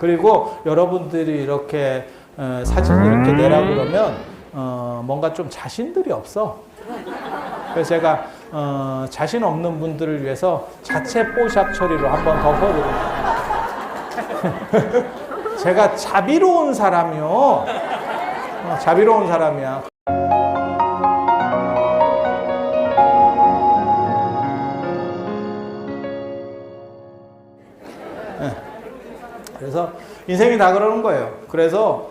그리고 여러분들이 이렇게 사진 이렇게 내라 그러면 뭔가 좀 자신들이 없어. 그래서 제가 자신 없는 분들을 위해서 자체 뽀샵 처리로 한번 덮어드립니다. 제가 자비로운 사람이요. 자비로운 사람이야. 그래서 인생이 다 그러는 거예요. 그래서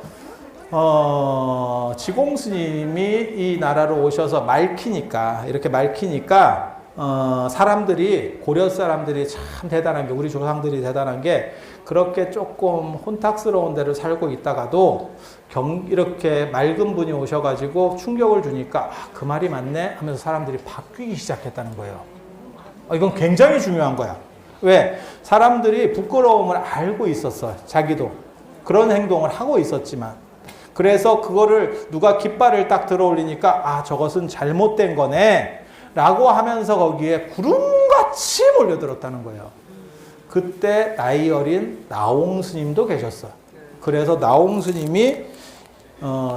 지공 스님이 이 나라로 오셔서 말키니까 이렇게 말키니까 사람들이 고려 사람들이 참 대단한 게 우리 조상들이 대단한 게 그렇게 조금 혼탁스러운 데를 살고 있다가도 이렇게 맑은 분이 오셔가지고 충격을 주니까 그 말이 맞네 하면서 사람들이 바뀌기 시작했다는 거예요. 이건 굉장히 중요한 거야. 왜? 사람들이 부끄러움을 알고 있었어. 자기도 그런 행동을 하고 있었지만 그래서 그거를 누가 깃발을 딱 들어 올리니까 저것은 잘못된 거네 라고 하면서 거기에 구름같이 몰려들었다는 거예요. 그때 나이 어린 나홍 스님도 계셨어. 그래서 나홍 스님이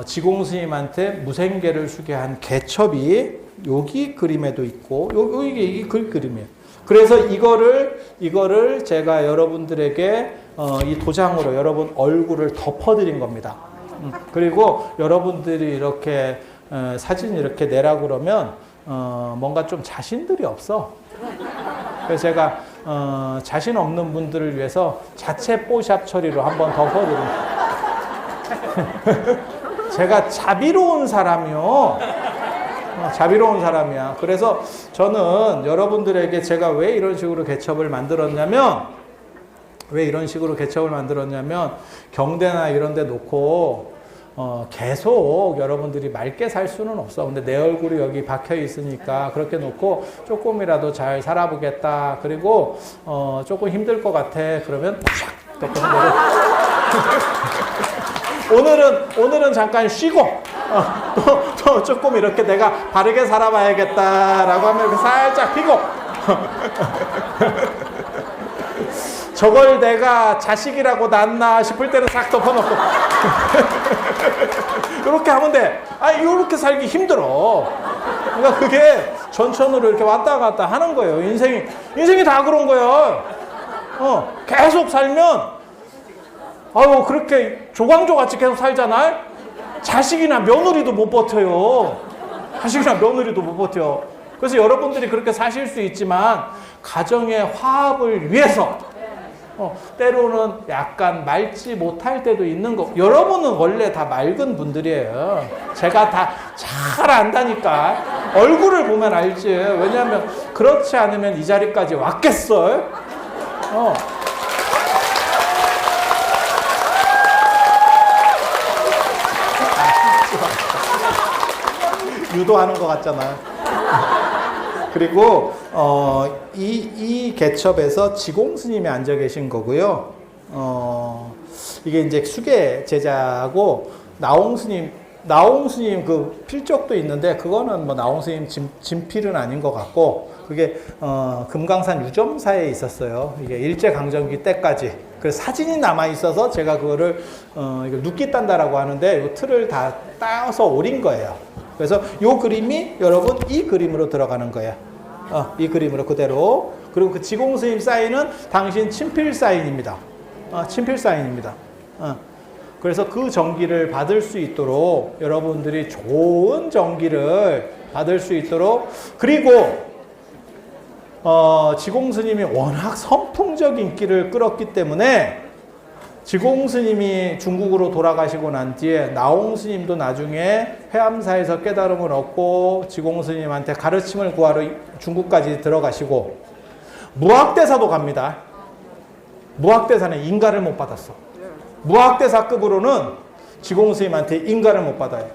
지공 스님한테 무생계를 수게 한 개첩이 여기 그림에도 있고 이게 그림이에요. 그래서 이거를 제가 여러분들에게 이 도장으로 여러분 얼굴을 덮어드린 겁니다. 그리고 여러분들이 이렇게 사진 이렇게 내라 그러면 뭔가 좀 자신들이 없어. 그래서 제가 자신 없는 분들을 위해서 자체 뽀샵 처리로 한번 덮어드립니다. 제가 자비로운 사람이요. 자비로운 사람이야. 그래서 저는 여러분들에게 제가 왜 이런 식으로 개첩을 만들었냐면 경대나 이런 데 놓고 계속 여러분들이 맑게 살 수는 없어. 근데 내 얼굴이 여기 박혀 있으니까 그렇게 놓고 조금이라도 잘 살아보겠다. 그리고 조금 힘들 것 같아. 그러면 샥 덮어서 오늘은 잠깐 쉬고 또 조금 이렇게 내가 바르게 살아봐야겠다라고 하면 이렇게 살짝 피고 저걸 내가 자식이라고 낳나 싶을 때는 싹 덮어놓고 이렇게 하면 돼. 이렇게 살기 힘들어. 그러니까 그게 전천후로 이렇게 왔다 갔다 하는 거예요. 인생이 다 그런 거예요. 계속 살면 그렇게 조광조같이 계속 살잖아요. 자식이나 며느리도 못 버텨요. 그래서 여러분들이 그렇게 사실 수 있지만 가정의 화합을 위해서 때로는 약간 맑지 못할 때도 있는 거. 여러분은 원래 다 맑은 분들이에요. 제가 다 잘 안다니까. 얼굴을 보면 알지. 왜냐하면 그렇지 않으면 이 자리까지 왔겠어요? 유도하는 것 같잖아요. 그리고 이 개첩에서 지공 스님이 앉아 계신 거고요. 이게 이제 수계 제자고 나홍 스님 그 필적도 있는데 그거는 뭐 나홍 스님 진필은 아닌 것 같고 그게 금강산 유점사에 있었어요. 이게 일제강점기 때까지. 그래서 사진이 남아 있어서 제가 그거를 이걸 눕기 딴다라고 하는데 이 틀을 다 따서 오린 거예요. 그래서 이 그림이 여러분 이 그림으로 들어가는 거예요. 이 그림으로 그대로. 그리고 그 지공 스님 사인은 당신 친필 사인입니다. 친필 사인입니다. 그래서 그 정기를 받을 수 있도록 여러분들이 좋은 정기를 받을 수 있도록 그리고 지공 스님이 워낙 선풍적 인기를 끌었기 때문에 지공 스님이 중국으로 돌아가시고 난 뒤에 나홍 스님도 나중에 회암사에서 깨달음을 얻고 지공 스님한테 가르침을 구하러 중국까지 들어가시고 무학대사도 갑니다. 무학대사는 인가를 못 받았어. 무학대사급으로는 지공 스님한테 인가를 못 받아요.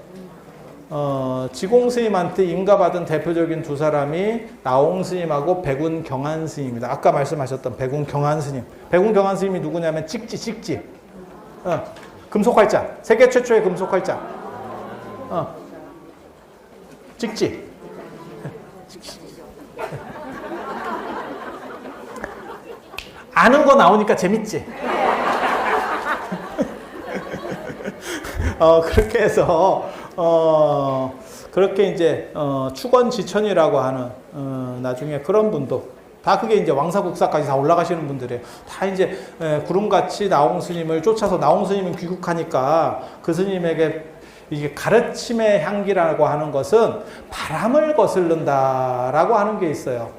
지공 스님한테 인가받은 대표적인 두 사람이 나홍 스님하고 백운 경한 스님입니다. 아까 말씀하셨던 백운 경한 스님. 백운 경한 스님이 누구냐면 찍지. 금속활자. 세계 최초의 금속활자. 찍지. 아는 거 나오니까 재밌지? 그렇게 해서 그렇게 이제 축원지천이라고 하는 나중에 그런 분도 다 그게 이제 왕사국사까지 다 올라가시는 분들이에요. 다 이제 구름같이 나홍 스님을 쫓아서 나홍 스님은 귀국하니까 그 스님에게 이게 가르침의 향기라고 하는 것은 바람을 거슬른다라고 하는 게 있어요.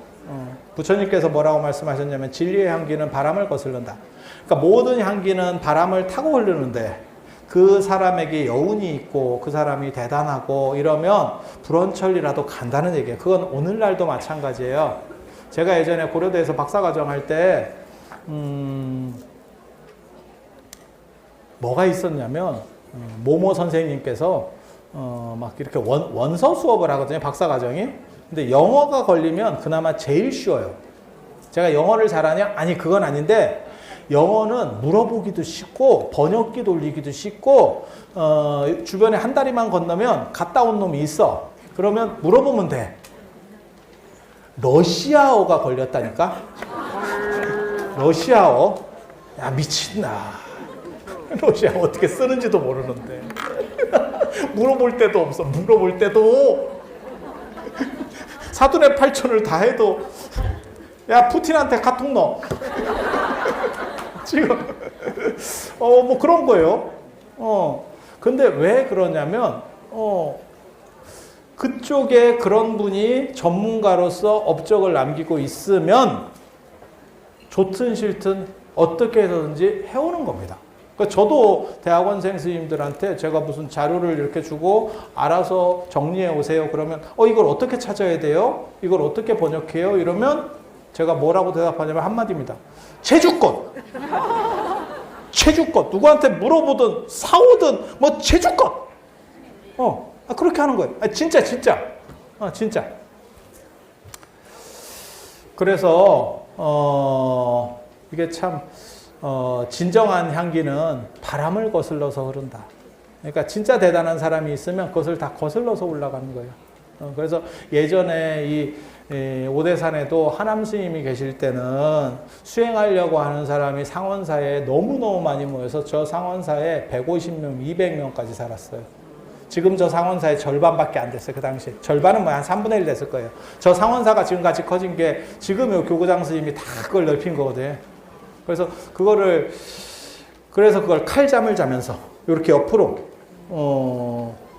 부처님께서 뭐라고 말씀하셨냐면 진리의 향기는 바람을 거슬른다. 그러니까 모든 향기는 바람을 타고 흐르는데 그 사람에게 여운이 있고 그 사람이 대단하고 이러면 불원천리라도 간다는 얘기예요. 그건 오늘날도 마찬가지예요. 제가 예전에 고려대에서 박사과정 할 때 뭐가 있었냐면 모모 선생님께서 막 이렇게 원서 수업을 하거든요. 박사과정이. 근데 영어가 걸리면 그나마 제일 쉬워요. 제가 영어를 잘하냐? 아니 그건 아닌데 영어는 물어보기도 쉽고 번역기 돌리기도 쉽고 주변에 한 다리만 건너면 갔다 온 놈이 있어. 그러면 물어보면 돼. 러시아어가 걸렸다니까? 러시아어? 야 미친나. 러시아어 어떻게 쓰는지도 모르는데 물어볼 때도 없어. 물어볼 때도 사돈의 팔촌을 다 해도 야 푸틴한테 카톡 넣어. 지금 뭐 그런 거예요. 근데 왜 그러냐면 그쪽에 그런 분이 전문가로서 업적을 남기고 있으면 좋든 싫든 어떻게 해서든지 해오는 겁니다. 그러니까 저도 대학원생 스님들한테 제가 무슨 자료를 이렇게 주고 알아서 정리해 오세요. 그러면 이걸 어떻게 찾아야 돼요? 이걸 어떻게 번역해요? 이러면 제가 뭐라고 대답하냐면 한마디입니다. 제주껏. 제주껏. 누구한테 물어보든 사오든 뭐 제주껏. 그렇게 하는 거예요. 진짜. 진짜. 그래서 이게 참 진정한 향기는 바람을 거슬러서 흐른다. 그러니까 진짜 대단한 사람이 있으면 그것을 다 거슬러서 올라가는 거예요. 그래서 예전에 이 오대산에도 하남 스님이 계실 때는 수행하려고 하는 사람이 상원사에 너무너무 많이 모여서 저 상원사에 150명, 200명까지 살았어요. 지금 저 상원사의 절반밖에 안 됐어요. 그 당시에. 절반은 한 3분의 1 됐을 거예요. 저 상원사가 지금같이 커진 게 지금 요 교구장 스님이 다 그걸 넓힌 거거든요. 그래서 그걸 칼잠을 자면서 이렇게 옆으로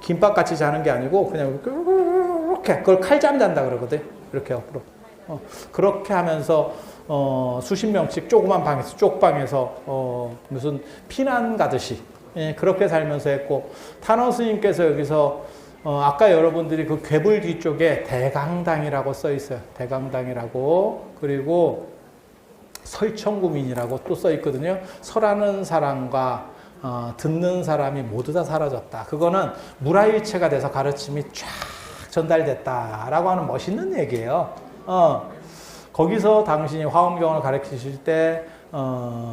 김밥같이 자는 게 아니고 그냥 이렇게 그걸 칼잠 잔다 그러거든. 이렇게 옆으로. 그렇게 하면서 수십 명씩 조그만 방에서 쪽방에서 무슨 피난 가듯이 그렇게 살면서 했고 탄원 스님께서 여기서 아까 여러분들이 그 괴불 뒤쪽에 대강당이라고 써 있어요. 대강당이라고. 그리고 설청구민이라고 또 써 있거든요. 설하는 사람과 듣는 사람이 모두 다 사라졌다. 그거는 무라일체가 돼서 가르침이 쫙 전달됐다라고 하는 멋있는 얘기예요. 거기서 당신이 화엄경을 가르치실 때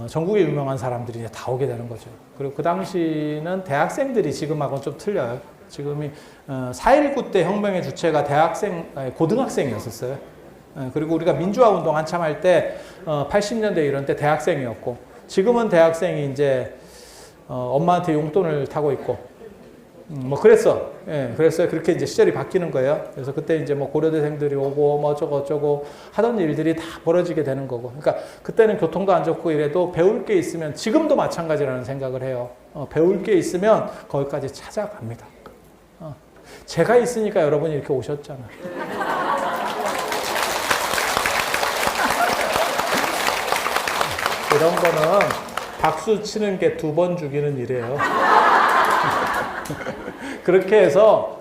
전국에 유명한 사람들이 다 오게 되는 거죠. 그리고 그 당시는 대학생들이 지금하고는 좀 틀려요. 지금이 4.19 때 혁명의 주체가 고등학생이었었어요. 그리고 우리가 민주화 운동 한참 할 때 80년대 이런 때 대학생이었고 지금은 대학생이 이제 엄마한테 용돈을 타고 있고 뭐 그랬어. 그랬어요. 그렇게 이제 시절이 바뀌는 거예요. 그래서 그때 이제 뭐 고려대생들이 오고 뭐 어쩌고 하던 일들이 다 벌어지게 되는 거고. 그러니까 그때는 교통도 안 좋고 이래도 배울 게 있으면 지금도 마찬가지라는 생각을 해요. 배울 게 있으면 거기까지 찾아갑니다. 제가 있으니까 여러분이 이렇게 오셨잖아요. 이런 거는 박수 치는 게 2번 죽이는 일이에요. 그렇게 해서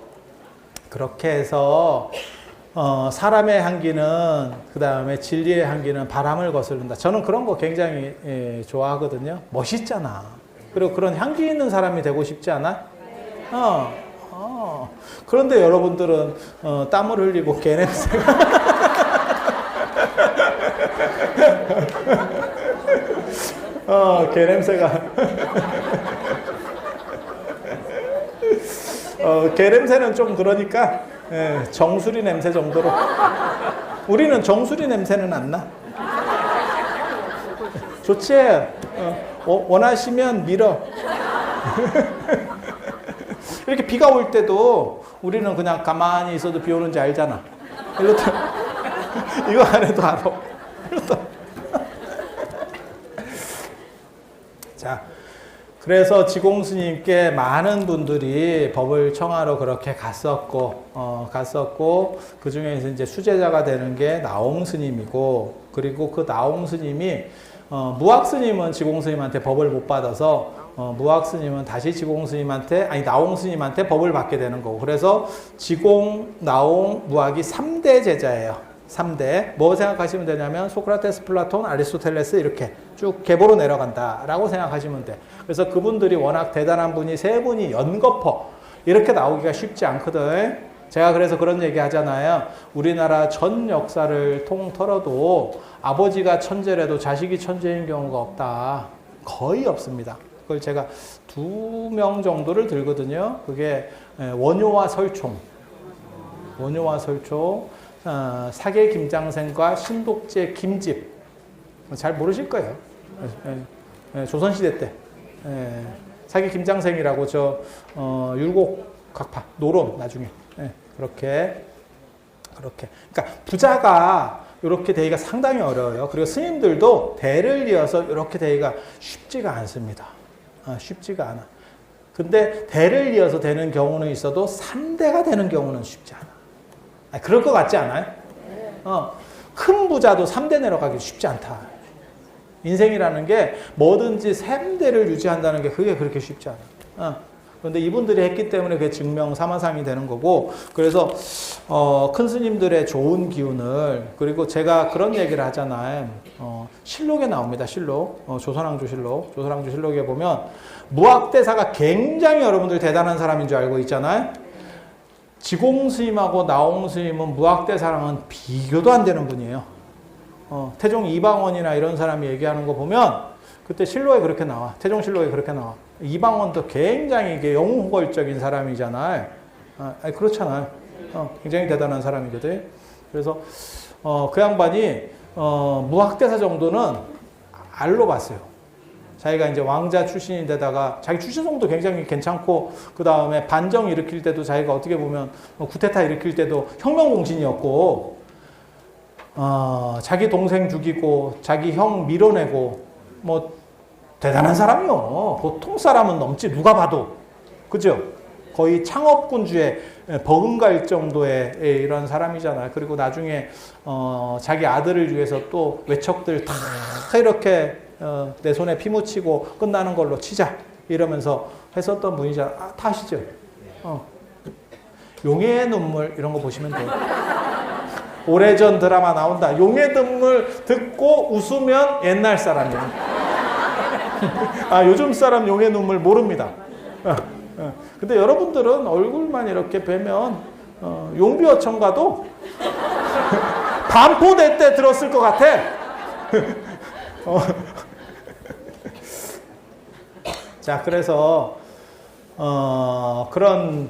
사람의 향기는 그 다음에 진리의 향기는 바람을 거스른다. 저는 그런 거 굉장히 좋아하거든요. 멋있잖아. 그리고 그런 향기 있는 사람이 되고 싶지 않아? 그런데 여러분들은 땀을 흘리고 개냄새가 개냄새는 좀 그러니까 정수리 냄새 정도로. 우리는 정수리 냄새는 안 나. 좋지? 원하시면 밀어. 이렇게 비가 올 때도 우리는 그냥 가만히 있어도 비 오는지 알잖아. 이것도 이거 안 해도 알아. 자, 그래서 지공스님께 많은 분들이 법을 청하러 그렇게 갔었고, 그 중에서 이제 수제자가 되는 게 나홍스님이고, 그리고 그 나홍스님이, 무학스님은 지공스님한테 법을 못 받아서, 무학스님은 다시 나홍스님한테 법을 받게 되는 거고, 그래서 지공, 나홍, 무학이 3대 제자예요. 3대. 뭐 생각하시면 되냐면 소크라테스, 플라톤, 아리스토텔레스 이렇게 쭉 계보로 내려간다라고 생각하시면 돼. 그래서 그분들이 워낙 대단한 분이 세 분이 연거퍼 이렇게 나오기가 쉽지 않거든. 제가 그래서 그런 얘기 하잖아요. 우리나라 전 역사를 통틀어도 아버지가 천재라도 자식이 천재인 경우가 없다. 거의 없습니다. 그걸 제가 2명 정도를 들거든요. 그게 원효와 설총. 사계 김장생과 신독제 김집. 잘 모르실 거예요. 조선시대 때. 사계 김장생이라고 율곡 각파, 노론 나중에. 그렇게. 그러니까 부자가 이렇게 되기가 상당히 어려워요. 그리고 스님들도 대를 이어서 이렇게 되기가 쉽지가 않습니다. 쉽지가 않아. 근데 대를 이어서 되는 경우는 있어도 3대가 되는 경우는 쉽지 않아. 그럴 것 같지 않아요? 큰 부자도 3대 내려가기 쉽지 않다. 인생이라는 게 뭐든지 3대를 유지한다는 게 그게 그렇게 쉽지 않아. 그런데 이분들이 했기 때문에 그게 증명사마상이 되는 거고, 그래서 큰 스님들의 좋은 기운을, 그리고 제가 그런 얘기를 하잖아요. 실록에 나옵니다. 실록. 조선왕조 실록에 보면 무학대사가 굉장히 여러분들 대단한 사람인 줄 알고 있잖아요. 지공스님하고 나홍스님은 무학대사랑은 비교도 안 되는 분이에요. 태종 이방원이나 이런 사람이 얘기하는 거 보면 그때 실록에 그렇게 나와. 태종실록에 그렇게 나와. 이방원도 굉장히 이게 영웅호걸적인 사람이잖아요. 그렇잖아요. 굉장히 대단한 사람이거든. 그래서 그 양반이 무학대사 정도는 알로 봤어요. 자기가 이제 왕자 출신인데다가 자기 출신성도 굉장히 괜찮고, 그 다음에 반정 일으킬 때도 자기가 어떻게 보면 쿠데타 일으킬 때도 혁명공신이었고, 자기 동생 죽이고 자기 형 밀어내고 뭐 대단한 사람이요. 보통 사람은 넘지 누가 봐도. 그죠? 거의 창업군주에 버금갈 정도의 이런 사람이잖아요. 그리고 나중에 자기 아들을 위해서 또 외척들 다 이렇게 내 손에 피 묻히고 끝나는 걸로 치자 이러면서 했었던 분이잖아요. 다 아시죠? 용의 눈물 이런 거 보시면 돼요. 오래전 드라마 나온다. 용의 눈물 듣고 웃으면 옛날 사람이에요. 요즘 사람 용의 눈물 모릅니다. 근데 여러분들은 얼굴만 이렇게 뵈면 용비어청 가도 반포대 때 들었을 것 같아. 자, 그래서 그런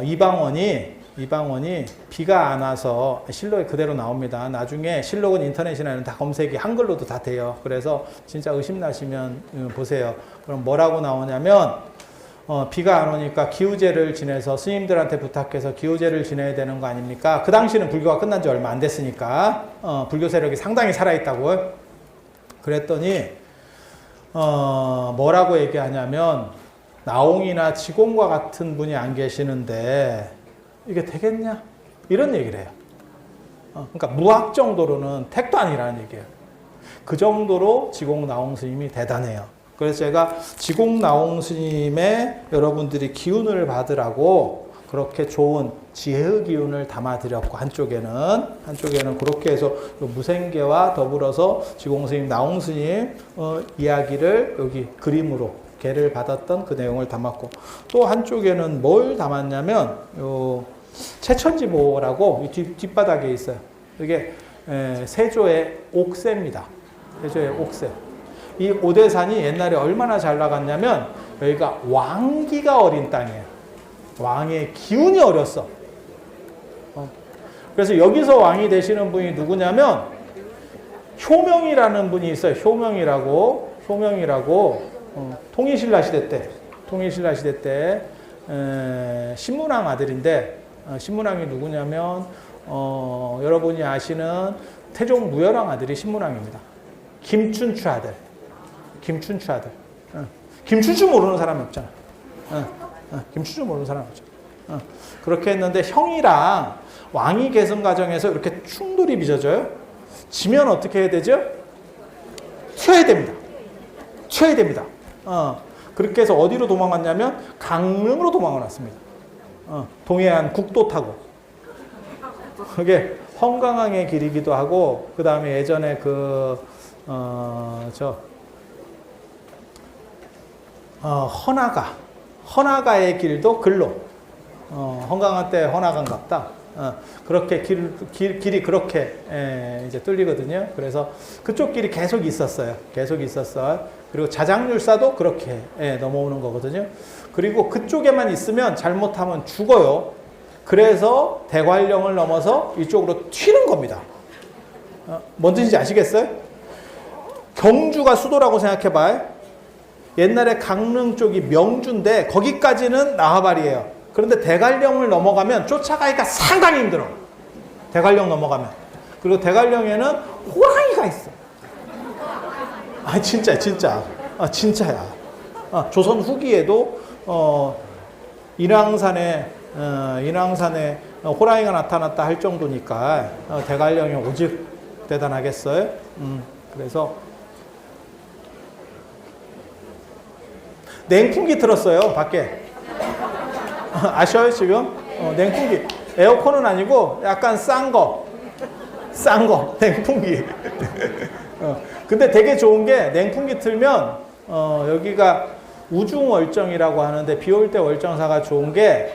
이방원이 비가 안 와서 실록에 그대로 나옵니다. 나중에 실록은 인터넷이나 이런 다 검색이 한글로도 다 돼요. 그래서 진짜 의심나시면 보세요. 그럼 뭐라고 나오냐면 비가 안 오니까 기우제를 지내서 스님들한테 부탁해서 기우제를 지내야 되는 거 아닙니까? 그 당시는 불교가 끝난 지 얼마 안 됐으니까 불교 세력이 상당히 살아있다고요. 그랬더니 뭐라고 얘기하냐면 나홍이나 지공과 같은 분이 안 계시는데 이게 되겠냐? 이런 얘기를 해요. 그러니까 무학 정도로는 택도 아니라는 얘기예요. 그 정도로 지공 나홍 스님이 대단해요. 그래서 제가 지공 나홍 스님의 여러분들이 기운을 받으라고 그렇게 좋은 지혜의 기운을 담아드렸고, 한쪽에는 그렇게 해서 무생계와 더불어서 지공 스님, 나홍 스님 이야기를 여기 그림으로 개를 받았던 그 내용을 담았고, 또 한쪽에는 뭘 담았냐면 채천지모라고 뒷바닥에 있어요. 이게 세조의 옥새입니다. 세조의 옥새. 이 오대산이 옛날에 얼마나 잘 나갔냐면 여기가 왕기가 어린 땅이에요. 왕의 기운이 어렸어. 그래서 여기서 왕이 되시는 분이 누구냐면 효명이라는 분이 있어요. 효명이라고 통일신라 시대 때 신문왕 아들인데 신문왕이 누구냐면 여러분이 아시는 태종 무열왕 아들이 신문왕입니다. 김춘추 아들. 김춘추 아들. 김춘추 모르는 사람이 없잖아. 김춘추 모르는 사람이 없잖아. 그렇게 했는데 형이랑 왕위 계승 과정에서 이렇게 충돌이 빚어져요. 지면 어떻게 해야 되죠? 튀어야 됩니다. 튀어야 됩니다. 그렇게 해서 어디로 도망갔냐면 강릉으로 도망을 왔습니다. 동해안 국도 타고. 그게 헝강항의 길이기도 하고, 그 다음에 예전에 허나가의 길도 글로. 헝강항 때 허나가인갑다. 그렇게 길이 그렇게 이제 뚫리거든요. 그래서 그쪽 길이 계속 있었어요. 계속 있었어요. 그리고 자장률사도 그렇게 넘어오는 거거든요. 그리고 그쪽에만 있으면 잘못하면 죽어요. 그래서 대관령을 넘어서 이쪽으로 튀는 겁니다. 뭔지 아시겠어요? 경주가 수도라고 생각해봐요. 옛날에 강릉 쪽이 명주인데 거기까지는 나와발이에요. 그런데 대관령을 넘어가면 쫓아가기가 상당히 힘들어. 대관령 넘어가면. 그리고 대관령에는 호랑이가 있어. 진짜. 진짜야. 조선 후기에도 인왕산에 호랑이가 나타났다 할 정도니까 대관령이 오직 대단하겠어요. 그래서 냉풍기 틀었어요, 밖에. 아셔요, 지금? 냉풍기. 에어컨은 아니고 약간 싼 거, 냉풍기. 근데 되게 좋은 게 냉풍기 틀면 여기가 우중월정이라고 하는데 비 올 때 월정사가 좋은 게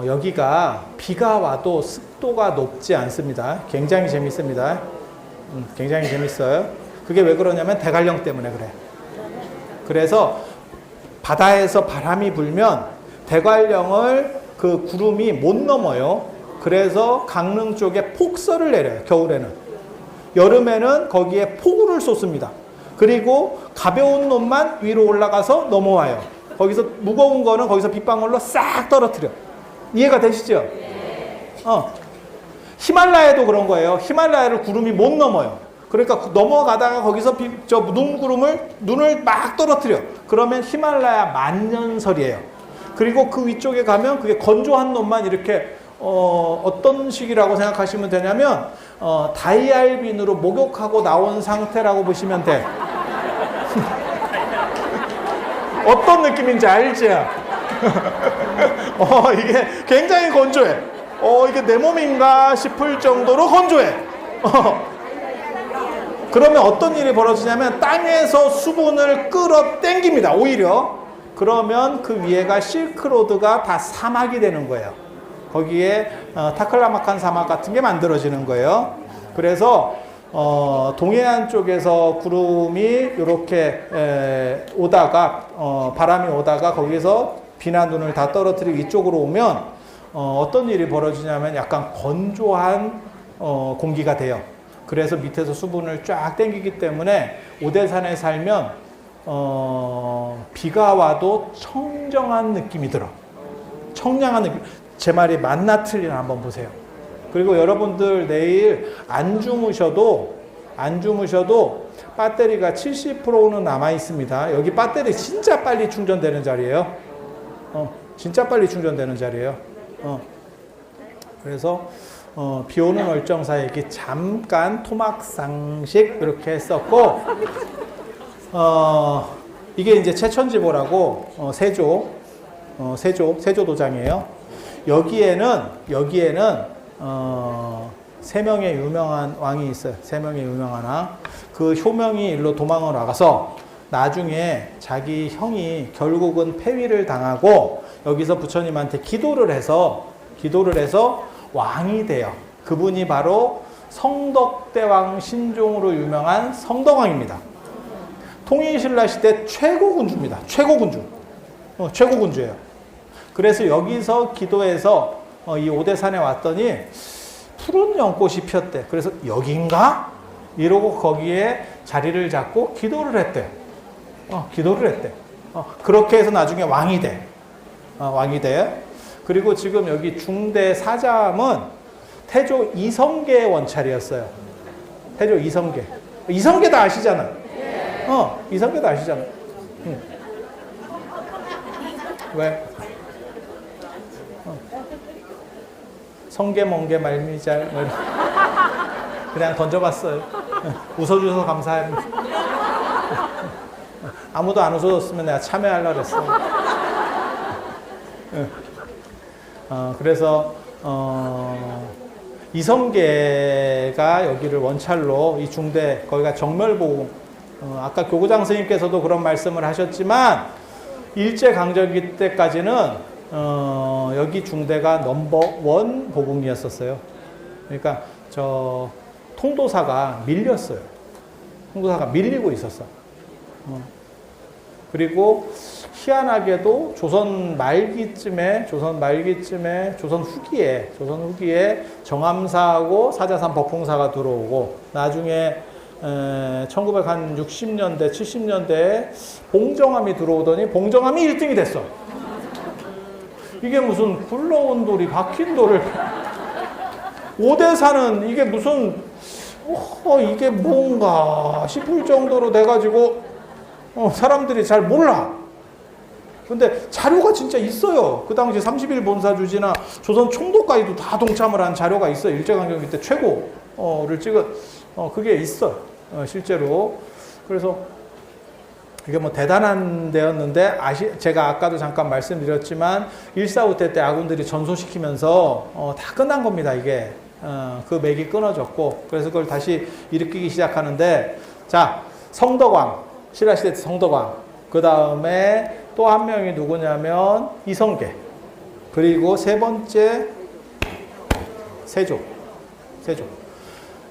여기가 비가 와도 습도가 높지 않습니다. 굉장히 재밌습니다. 굉장히 재밌어요. 그게 왜 그러냐면 대관령 때문에 그래. 그래서 바다에서 바람이 불면 대관령을 그 구름이 못 넘어요. 그래서 강릉 쪽에 폭설을 내려요. 겨울에는. 여름에는 거기에 폭우를 쏟습니다. 그리고 가벼운 놈만 위로 올라가서 넘어와요. 거기서 무거운 거는 거기서 빗방울로 싹 떨어뜨려. 이해가 되시죠? 히말라야도 그런 거예요. 히말라야를 구름이 못 넘어요. 그러니까 넘어가다가 거기서 눈을 막 떨어뜨려. 그러면 히말라야 만년설이에요. 그리고 그 위쪽에 가면 그게 건조한 놈만 이렇게 어떤 식이라고 생각하시면 되냐면 다이알빈으로 목욕하고 나온 상태라고 보시면 돼. 어떤 느낌인지 알지? 이게 굉장히 건조해. 이게 내 몸인가 싶을 정도로 건조해. 그러면 어떤 일이 벌어지냐면 땅에서 수분을 끌어당깁니다. 오히려. 그러면 그 위에가 실크로드가 다 사막이 되는 거예요. 거기에 타클라마칸 사막 같은 게 만들어지는 거예요. 그래서 동해안 쪽에서 구름이 이렇게 오다가 바람이 오다가 거기서 비나 눈을 다 떨어뜨리고 이쪽으로 오면 어떤 일이 벌어지냐면 약간 건조한 공기가 돼요. 그래서 밑에서 수분을 쫙 당기기 때문에 오대산에 살면 비가 와도 청정한 느낌이 들어. 청량한 느낌. 제 말이 맞나 틀리나 한번 보세요. 그리고 여러분들 내일 안 주무셔도 배터리가 70%는 남아 있습니다. 여기 배터리 진짜 빨리 충전되는 자리예요. 진짜 빨리 충전되는 자리예요. 그래서 비 오는 월정사 얘기 잠깐 토막상식 이렇게 했었고, 이게 이제 최천지보라고 세조도장이에요. 여기에는 세 명의 유명한 왕이 있어요. 세 명의 유명한 왕. 그 효명이 일로 도망을 나가서 나중에 자기 형이 결국은 패위를 당하고 여기서 부처님한테 기도를 해서 왕이 돼요. 그분이 바로 성덕대왕 신종으로 유명한 성덕왕입니다. 통일신라 시대 최고군주입니다. 최고군주예요. 그래서 여기서 기도해서 이 오대산에 왔더니 푸른 연꽃이 피었대. 그래서 여긴가? 이러고 거기에 자리를 잡고 기도를 했대. 그렇게 해서 나중에 왕이 돼. 왕이 돼. 그리고 지금 여기 중대 사잠은 태조 이성계의 원찰이었어요. 태조 이성계. 이성계 다 아시잖아. 이성계 다 아시잖아. 응. 왜? 성계, 멍게, 말미잘. 그냥 던져봤어요. 웃어주셔서 감사합니다. 아무도 안 웃어줬으면 내가 참여하려고 그랬어. 그래서 이성계가 여기를 원찰로 이 중대 거기가 정멸보궁 아까 교구장 스님께서도 그런 말씀을 하셨지만 일제강점기 때까지는 여기 중대가 넘버원 보궁이었었어요. 그러니까 저 통도사가 밀렸어요. 통도사가 밀리고 있었어. 그리고 희한하게도 조선 후기에 정암사하고 사자산 법흥사가 들어오고 나중에 1960년대, 70년대에 봉정암이 들어오더니 봉정암이 1등이 됐어. 이게 무슨 굴러온 돌이 박힌 돌을 오대사는 이게 무슨 이게 뭔가 싶을 정도로 돼가지고 사람들이 잘 몰라. 근데 자료가 진짜 있어요. 그 당시 30일 본사주지나 조선 총독까지도 다 동참을 한 자료가 있어요. 일제강점기 때 최고를 찍은 그게 있어. 실제로. 그래서 이게 뭐 대단한 데였는데 제가 아까도 잠깐 말씀드렸지만 1.4후 때 아군들이 전소시키면서 다 끝난 겁니다. 이게 그 맥이 끊어졌고 그래서 그걸 다시 일으키기 시작하는데 자 성덕왕 신라시대 성덕왕 그 다음에 또 한 명이 누구냐면 이성계 그리고 세 번째 세조.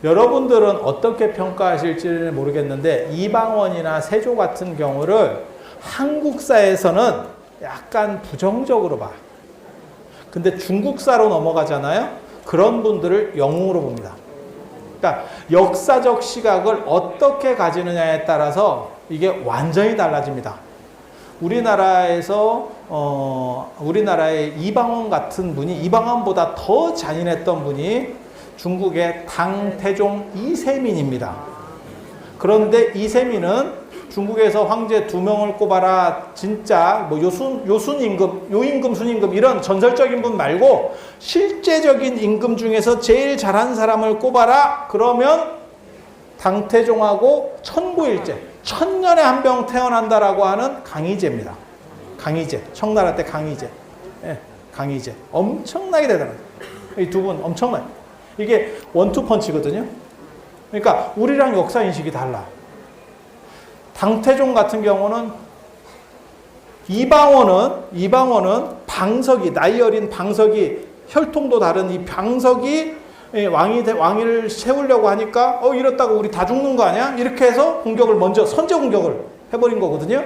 여러분들은 어떻게 평가하실지는 모르겠는데 이방원이나 세조 같은 경우를 한국사에서는 약간 부정적으로 봐. 근데 중국사로 넘어가잖아요. 그런 분들을 영웅으로 봅니다. 그러니까 역사적 시각을 어떻게 가지느냐에 따라서 이게 완전히 달라집니다. 우리나라에서 우리나라의 이방원 같은 분이 이방원보다 더 잔인했던 분이 중국의 당태종 이세민입니다. 그런데 이세민은 중국에서 황제 2명을 꼽아라 진짜 뭐 요순임금, 요임금, 순임금 이런 전설적인 분 말고 실제적인 임금 중에서 제일 잘한 사람을 꼽아라 그러면 당태종하고 천구일제 1000년에 한 병 태어난다라고 하는 강희제입니다. 강희제. 청나라 때 강희제. 예, 강희제. 엄청나게 대단하죠. 이 두 분 엄청나요. 이게 원투펀치거든요. 그러니까 우리랑 역사 인식이 달라. 당태종 같은 경우는 이방원은 방석이 나이 어린 방석이 혈통도 다른 이 방석이 왕위를 세우려고 하니까 이렇다고 우리 다 죽는 거 아니야? 이렇게 해서 공격을 먼저 선제 공격을 해버린 거거든요.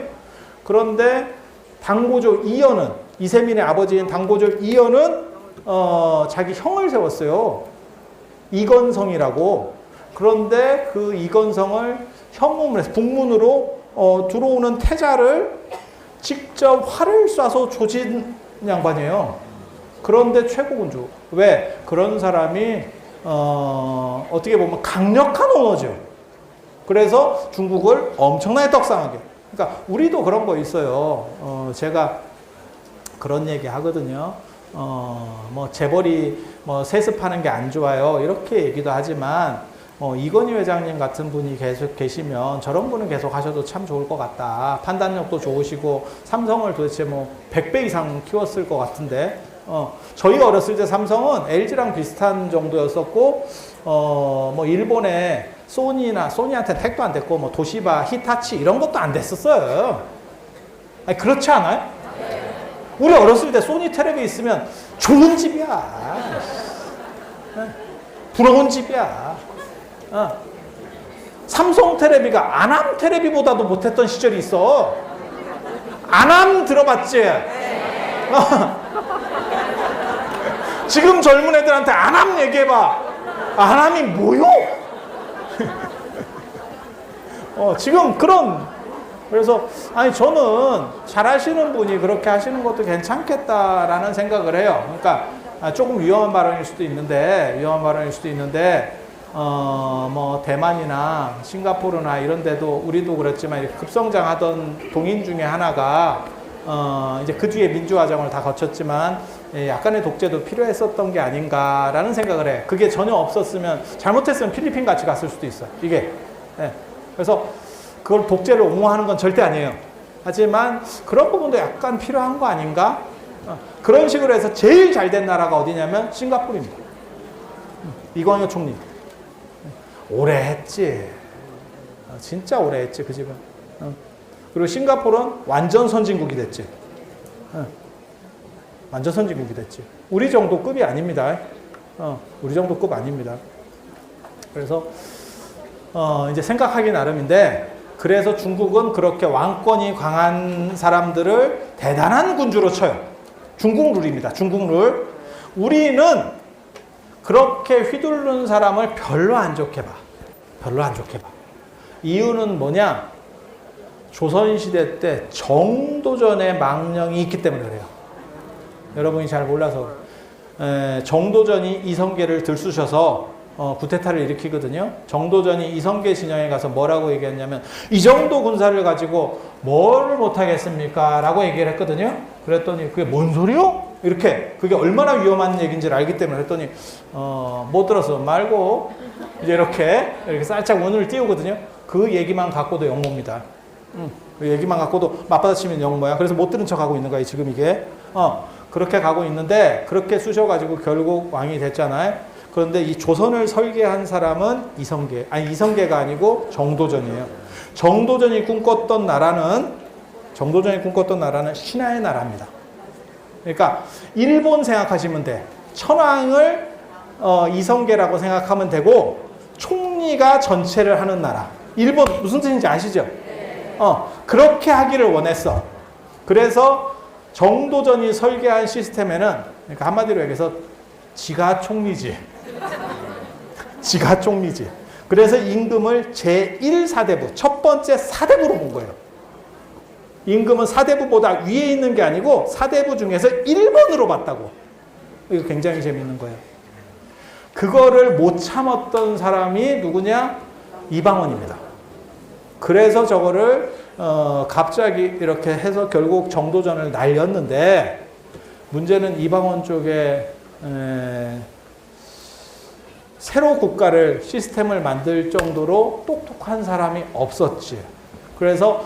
그런데 당고조 이연은 이세민의 아버지인 당고조 이연은 자기 형을 세웠어요. 이건성이라고. 그런데 그 이건성을 현무문에서 북문으로 들어오는 태자를 직접 활을 쏴서 조진 양반이에요. 그런데 최고군주. 왜? 그런 사람이 어떻게 보면 강력한 언어죠. 그래서 중국을 엄청나게 떡상하게. 그러니까 우리도 그런 거 있어요. 제가 그런 얘기 하거든요. 뭐 재벌이 뭐 세습하는 게 안 좋아요. 이렇게 얘기도 하지만 이건희 회장님 같은 분이 계속 계시면 저런 분은 계속 하셔도 참 좋을 것 같다. 판단력도 좋으시고 삼성을 도대체 뭐 100배 이상 키웠을 것 같은데 저희 어렸을 때 삼성은 LG랑 비슷한 정도였었고 뭐 일본의 소니한테 택도 안 됐고 뭐 도시바, 히타치 이런 것도 안 됐었어요. 아니 그렇지 않아요? 우리 어렸을 때 소니 테레비 있으면 좋은 집이야. 부러운 집이야. 삼성 테레비가 아남 테레비보다도 못했던 시절이 있어. 아남 들어봤지? 지금 젊은 애들한테 아남 얘기해봐. 아남이 뭐요? 지금 그런 그래서 아니 저는 잘하시는 분이 그렇게 하시는 것도 괜찮겠다라는 생각을 해요. 그러니까 조금 위험한 발언일 수도 있는데 뭐 대만이나 싱가포르나 이런 데도 우리도 그렇지만 이렇게 급성장하던 동인 중에 하나가 이제 그 뒤에 민주화정을 다 거쳤지만 약간의 독재도 필요했었던 게 아닌가라는 생각을 해. 그게 전혀 없었으면 잘못했으면 필리핀 같이 갔을 수도 있어. 이게. 그래서 그걸 독재를 옹호하는 건 절대 아니에요. 하지만 그런 부분도 약간 필요한 거 아닌가? 그런 식으로 해서 제일 잘 된 나라가 어디냐면 싱가포르입니다. 이광효 총리. 오래 했지. 진짜 오래 했지, 그 집은. 그리고 싱가포르는 완전 선진국이 됐지. 완전 선진국이 됐지. 우리 정도 급이 아닙니다. 우리 정도 급 아닙니다. 그래서 이제 생각하기 나름인데, 그래서 중국은 그렇게 왕권이 강한 사람들을 대단한 군주로 쳐요. 중국 룰입니다. 중국 룰. 우리는 그렇게 휘두르는 사람을 별로 안 좋게 봐. 별로 안 좋게 봐. 이유는 뭐냐? 조선시대 때 정도전의 망령이 있기 때문에 그래요. 여러분이 잘 몰라서. 정도전이 이성계를 들쑤셔서 구테타를 일으키거든요. 정도전이 이성계 진영에 가서 뭐라고 얘기했냐면 이 정도 군사를 가지고 뭘 못하겠습니까? 라고 얘기를 했거든요. 그랬더니 그게 뭔 소리요? 이렇게 그게 얼마나 위험한 얘기인지를 알기 때문에 그랬더니 못 들었어 말고 이제 이렇게 살짝 운을 띄우거든요. 그 얘기만 갖고도 영모입니다. 그 얘기만 갖고도 맞받아치면 영모야. 그래서 못 들은 척하고 있는 거예요. 지금 이게 그렇게 가고 있는데 그렇게 쑤셔가지고 결국 왕이 됐잖아요. 그런데 이 조선을 설계한 사람은 이성계, 아니 이성계가 아니고 정도전이에요. 정도전이 꿈꿨던 나라는 신하의 나라입니다. 그러니까 일본 생각하시면 돼. 천황을 이성계라고 생각하면 되고 총리가 전체를 하는 나라. 일본 무슨 뜻인지 아시죠? 그렇게 하기를 원했어. 그래서 정도전이 설계한 시스템에는 그러니까 한마디로 얘기해서 지가 총리지. 지가 총리지. 그래서 임금을 제1사대부, 첫 번째 사대부로 본 거예요. 임금은 사대부보다 위에 있는 게 아니고 사대부 중에서 1번으로 봤다고. 이거 굉장히 재밌는 거예요. 그거를 못 참았던 사람이 누구냐? 이방원입니다. 그래서 저거를 갑자기 이렇게 해서 결국 정도전을 날렸는데 문제는 이방원 쪽에 새로 국가를 시스템을 만들 정도로 똑똑한 사람이 없었지. 그래서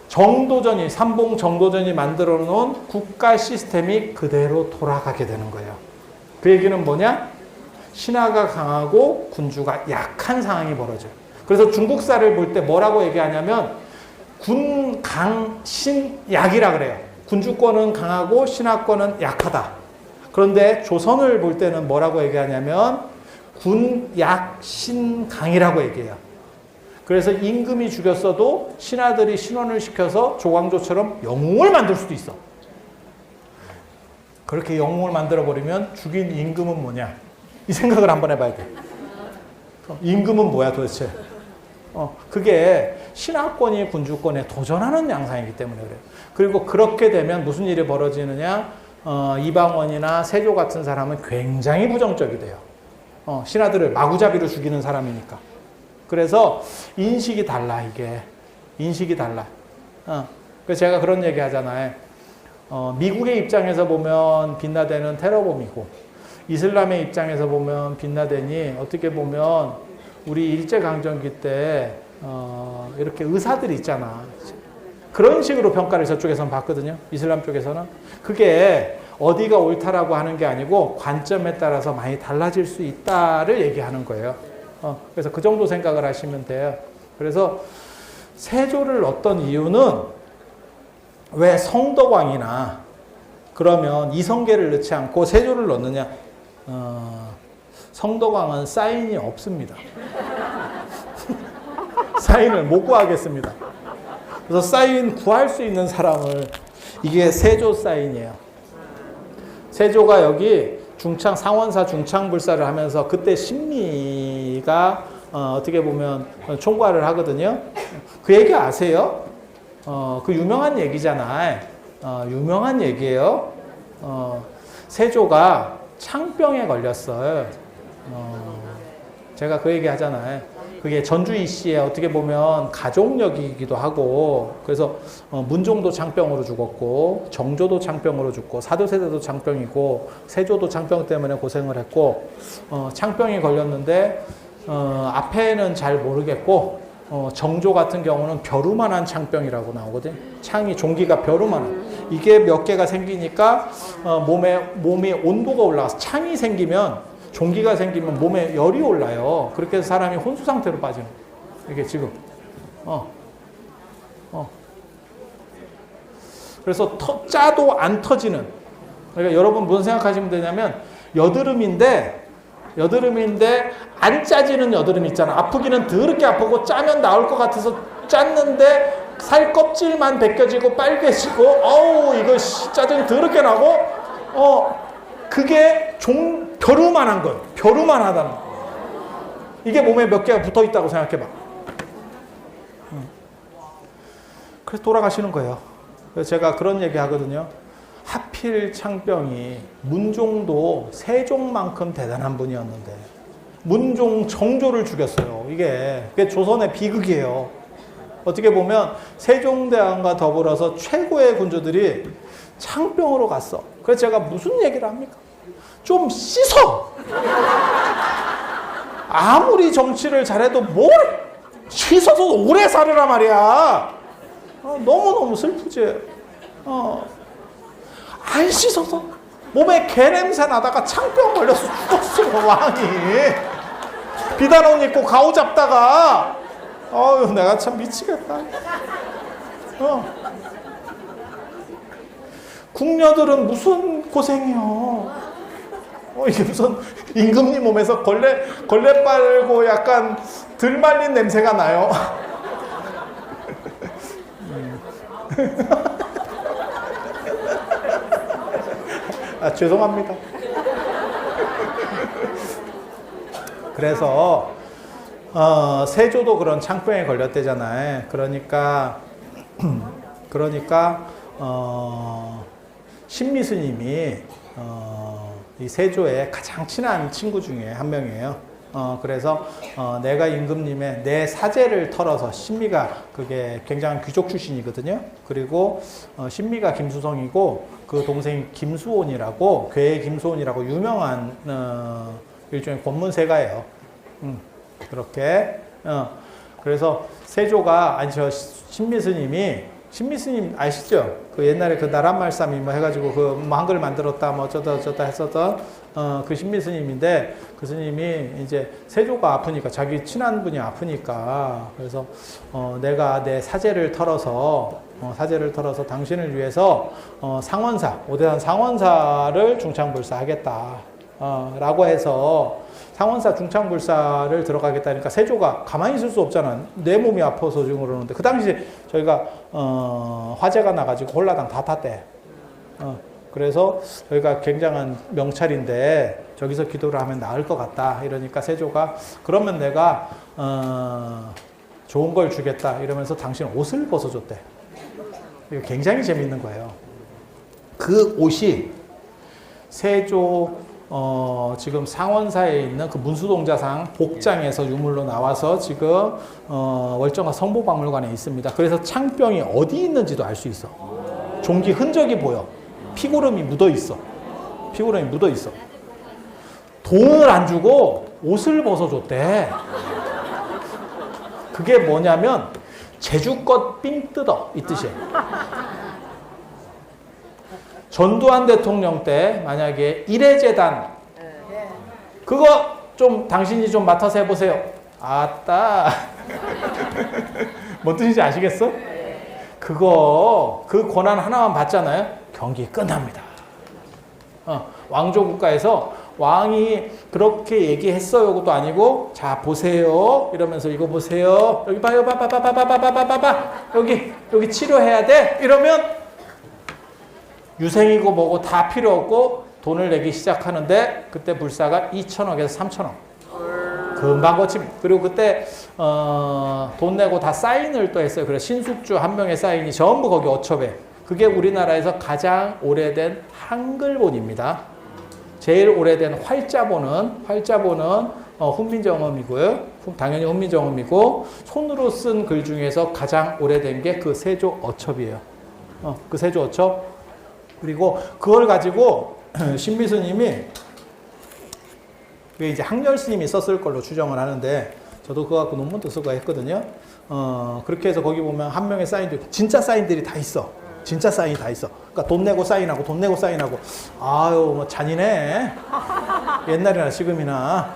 정도전이 삼봉 정도전이 만들어 놓은 국가 시스템이 그대로 돌아가게 되는 거예요. 그 얘기는 뭐냐? 신하가 강하고 군주가 약한 상황이 벌어져요. 그래서 중국사를 볼 때 뭐라고 얘기하냐면 군, 강, 신, 약이라 그래요. 군주권은 강하고 신하권은 약하다. 그런데 조선을 볼 때는 뭐라고 얘기하냐면 군, 약, 신, 강이라고 얘기해요. 그래서 임금이 죽였어도 신하들이 신원을 시켜서 조광조처럼 영웅을 만들 수도 있어. 그렇게 영웅을 만들어버리면 죽인 임금은 뭐냐? 이 생각을 한번 해봐야 돼. 임금은 뭐야 도대체? 그게 신하권이 군주권에 도전하는 양상이기 때문에 그래요. 그리고 그렇게 되면 무슨 일이 벌어지느냐? 이방원이나 세조 같은 사람은 굉장히 부정적이 돼요. 신하들을 마구잡이로 죽이는 사람이니까. 그래서 인식이 달라, 이게. 인식이 달라. 그래서 제가 그런 얘기 하잖아요. 미국의 입장에서 보면 빈라덴은 테러범이고, 이슬람의 입장에서 보면 빈라덴이 어떻게 보면 우리 일제강점기 때, 이렇게 의사들이 있잖아. 그런 식으로 평가를 저쪽에서는 받거든요. 이슬람 쪽에서는. 그게 어디가 옳다라고 하는 게 아니고 관점에 따라서 많이 달라질 수 있다를 얘기하는 거예요. 그래서 그 정도 생각을 하시면 돼요. 그래서 세조를 넣었던 이유는 왜 성덕왕이나 그러면 이성계를 넣지 않고 세조를 넣느냐? 성덕왕은 사인이 없습니다. 사인을 못 구하겠습니다. 그래서 사인 구할 수 있는 사람을 이게 세조 사인이에요. 세조가 여기 중창 상원사 중창불사를 하면서 그때 신미가 어떻게 보면 총괄을 하거든요. 그 얘기 아세요? 그 유명한 얘기잖아. 유명한 얘기예요. 세조가 창병에 걸렸어요. 제가 그 얘기 하잖아요. 그게 전주 이씨의 어떻게 보면 가족력이기도 하고, 그래서 문종도 창병으로 죽었고, 정조도 창병으로 죽고, 사도세자도 창병이고, 세조도 창병 때문에 고생을 했고, 창병이 걸렸는데 앞에는 잘 모르겠고, 정조 같은 경우는 벼루만한 창병이라고 나오거든. 창이 종기가 벼루만한. 이게 몇 개가 생기니까 몸에 온도가 올라가서 창이 생기면, 종기가 생기면 몸에 열이 올라요. 그렇게 해서 사람이 혼수 상태로 빠지는 거예요. 이게 지금. 그래서 짜도 안 터지는. 그러니까 여러분 무슨 생각하시면 되냐면, 여드름인데 안 짜지는 여드름 있잖아. 아프기는 더럽게 아프고 짜면 나올 것 같아서 짰는데 살 껍질만 벗겨지고 빨개지고, 어우 이거 짜증이 더럽게 나고, 그게 벼루만한 거예요. 벼루만하다는 거예요. 이게 몸에 몇 개가 붙어 있다고 생각해봐. 그래서 돌아가시는 거예요. 그래서 제가 그런 얘기 하거든요. 하필 창병이 문종도 세종만큼 대단한 분이었는데 문종 정조를 죽였어요. 이게 조선의 비극이에요. 어떻게 보면 세종대왕과 더불어서 최고의 군주들이 창병으로 갔어. 그래서 제가 무슨 얘기를 합니까? 좀 씻어. 아무리 정치를 잘해도 뭘 씻어서 오래 살으라 말이야. 너무너무 슬프지. 안 씻어서 몸에 개냄새 나다가 창병 걸려서 죽었어. 왕이 비단 옷 입고 가오 잡다가 내가 참 미치겠다. 궁녀들은 무슨 고생이요. 이게 무슨 임금님 몸에서 걸레 빨고 약간 들 말린 냄새가 나요. 죄송합니다. 그래서 세조도 그런 창병에 걸렸대잖아요. 그러니까 신미스님이 이 세조의 가장 친한 친구 중에 한 명이에요. 그래서 내가 임금님의 내 사제를 털어서, 신미가 그게 굉장한 귀족 출신이거든요. 그리고 신미가 김수성이고 그 동생이 김수온이라고, 괴의 김수온이라고 유명한 일종의 권문세가예요. 그렇게 그래서 세조가 신미스님 아시죠? 그 옛날에 그 나란말싸미 뭐 해가지고 그 한글 만들었다 뭐 어쩌다 했었던 그 신미스님인데, 그 스님이 이제 세조가 아프니까, 자기 친한 분이 아프니까, 그래서 내가 내 사제를 털어서 당신을 위해서 상원사, 오대산 상원사를 중창불사하겠다 라고 해서 상원사 중창불사를 들어가겠다니까 세조가 가만히 있을 수 없잖아. 내 몸이 아파서 지금 그러는데, 그 당시에 저희가 화재가 나가지고 홀라당 다 탔대. 그래서 저희가 굉장한 명찰인데 저기서 기도를 하면 나을 것 같다 이러니까 세조가 그러면 내가 좋은 걸 주겠다 이러면서 당신 옷을 벗어줬대. 이거 굉장히 재밌는 거예요. 그 옷이 세조 지금 상원사에 있는 그 문수동자상 복장에서 유물로 나와서 지금 월정화 성보박물관에 있습니다. 그래서 창병이 어디 있는지도 알 수 있어. 종기 흔적이 보여. 피고름이 묻어 있어. 돈을 안 주고 옷을 벗어줬대. 그게 뭐냐면 제주껏 삥 뜯어 이 뜻이에요. 전두환 대통령 때 만약에 일해재단 그거 좀 당신이 좀 맡아서 해보세요. 아따 뭔 뜻인지 아시겠어? 그 권한 하나만 받잖아요. 경기 끝납니다. 왕조 국가에서 왕이 그렇게 얘기했어요. 그것도 아니고 자 보세요 이러면서 이거 보세요. 여기 봐요. 봐봐. 여기 치료해야 돼. 이러면 유생이고 뭐고 다 필요 없고 돈을 내기 시작하는데 그때 불사가 2천억에서 3천억. 금방 거칩니다. 그리고 그때 돈 내고 다 사인을 또 했어요. 그래서 신숙주 한 명의 사인이 전부 거기 어첩에. 그게 우리나라에서 가장 오래된 한글본입니다. 제일 오래된 활자본은 훈민정음이고요. 당연히 훈민정음이고 손으로 쓴 글 중에서 가장 오래된 게 그 세조 어첩이에요. 그 세조 어첩. 그리고 그걸 가지고 신비스님이 그게 이제 항렬 스님이 썼을 걸로 추정을 하는데 저도 그거 갖고 논문도 쓰고 했거든요. 그렇게 해서 거기 보면 한 명의 사인들 진짜 사인들이 다 있어. 진짜 사인이 다 있어. 그러니까 돈 내고 사인하고 돈 내고 사인하고 아유 뭐 잔인해. 옛날이나 지금이나.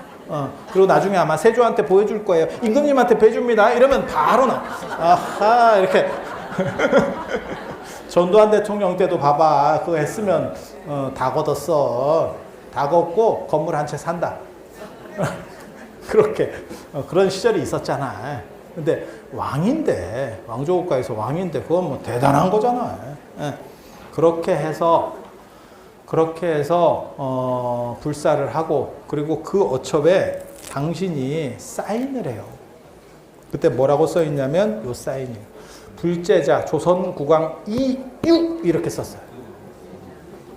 그리고 나중에 아마 세조한테 보여줄 거예요. 임금님한테 배줍니다. 이러면 바로 나. 아하 이렇게. 전두환 대통령 때도 봐봐. 그거 했으면 다 걷었어. 다 걷고 건물 한 채 산다. 그렇게 그런 시절이 있었잖아. 근데 왕인데 왕조국가에서 왕인데 그건 뭐 대단한 거잖아. 그렇게 해서 불사를 하고 그리고 그 어첩에 당신이 사인을 해요. 그때 뭐라고 써 있냐면 요 사인이에요. 불제자 조선국왕 이유 이렇게 썼어요.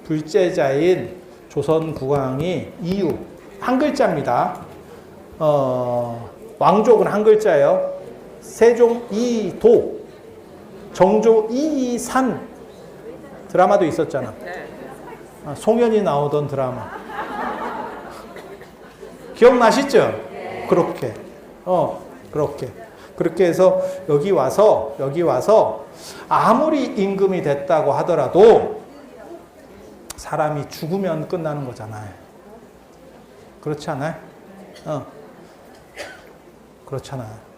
불제자인 조선국왕이 이유 한 글자입니다. 왕족은 한 글자예요. 세종 이도, 정조 이산 드라마도 있었잖아. 송현이 나오던 드라마. 기억나시죠? 그렇게. 그렇게 해서 여기 와서 아무리 임금이 됐다고 하더라도 사람이 죽으면 끝나는 거잖아요. 그렇지 않아요? 그렇잖아요.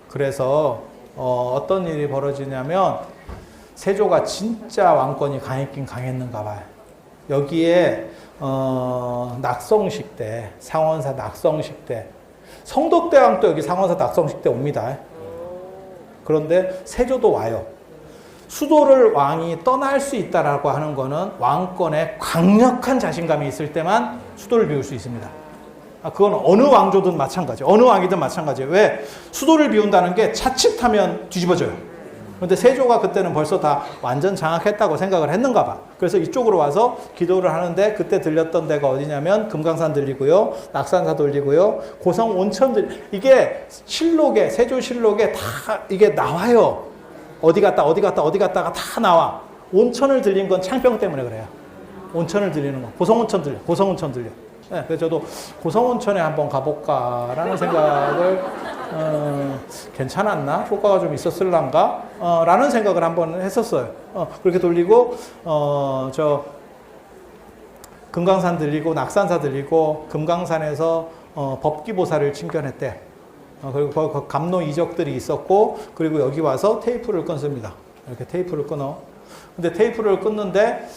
그래서 어떤 일이 벌어지냐면 세조가 진짜 왕권이 강했긴 강했는가 봐요. 여기에 낙성식 때, 상원사 낙성식 때 성덕대왕도 여기 상원사 낙성식 때 옵니다. 그런데 세조도 와요. 수도를 왕이 떠날 수 있다라고 하는 거는 왕권에 강력한 자신감이 있을 때만 수도를 비울 수 있습니다. 그건 어느 왕조든 마찬가지예요. 어느 왕이든 마찬가지예요. 왜? 수도를 비운다는 게 자칫하면 뒤집어져요. 그런데 세조가 그때는 벌써 다 완전 장악했다고 생각을 했는가 봐. 그래서 이쪽으로 와서 기도를 하는데 그때 들렸던 데가 어디냐면 금강산 들리고요. 낙산사 들리고요. 고성 온천 이게 실록에 세조실록에 다 이게 나와요. 어디 갔다가 다 나와. 온천을 들린 건 창병 때문에 그래요. 온천을 들리는 거. 고성온천 들려. 네, 그래서 저도 고성온천에 한번 가볼까라는 생각을 괜찮았나? 효과가 좀 있었을란가? 라는 생각을 한번 했었어요. 그렇게 돌리고 저 금강산 들리고 낙산사 들리고 금강산에서 법기보살을 친견했대. 그리고 감로 이적들이 있었고 그리고 여기 와서 테이프를 끊습니다. 이렇게 테이프를 끊어. 근데 테이프를 끊는데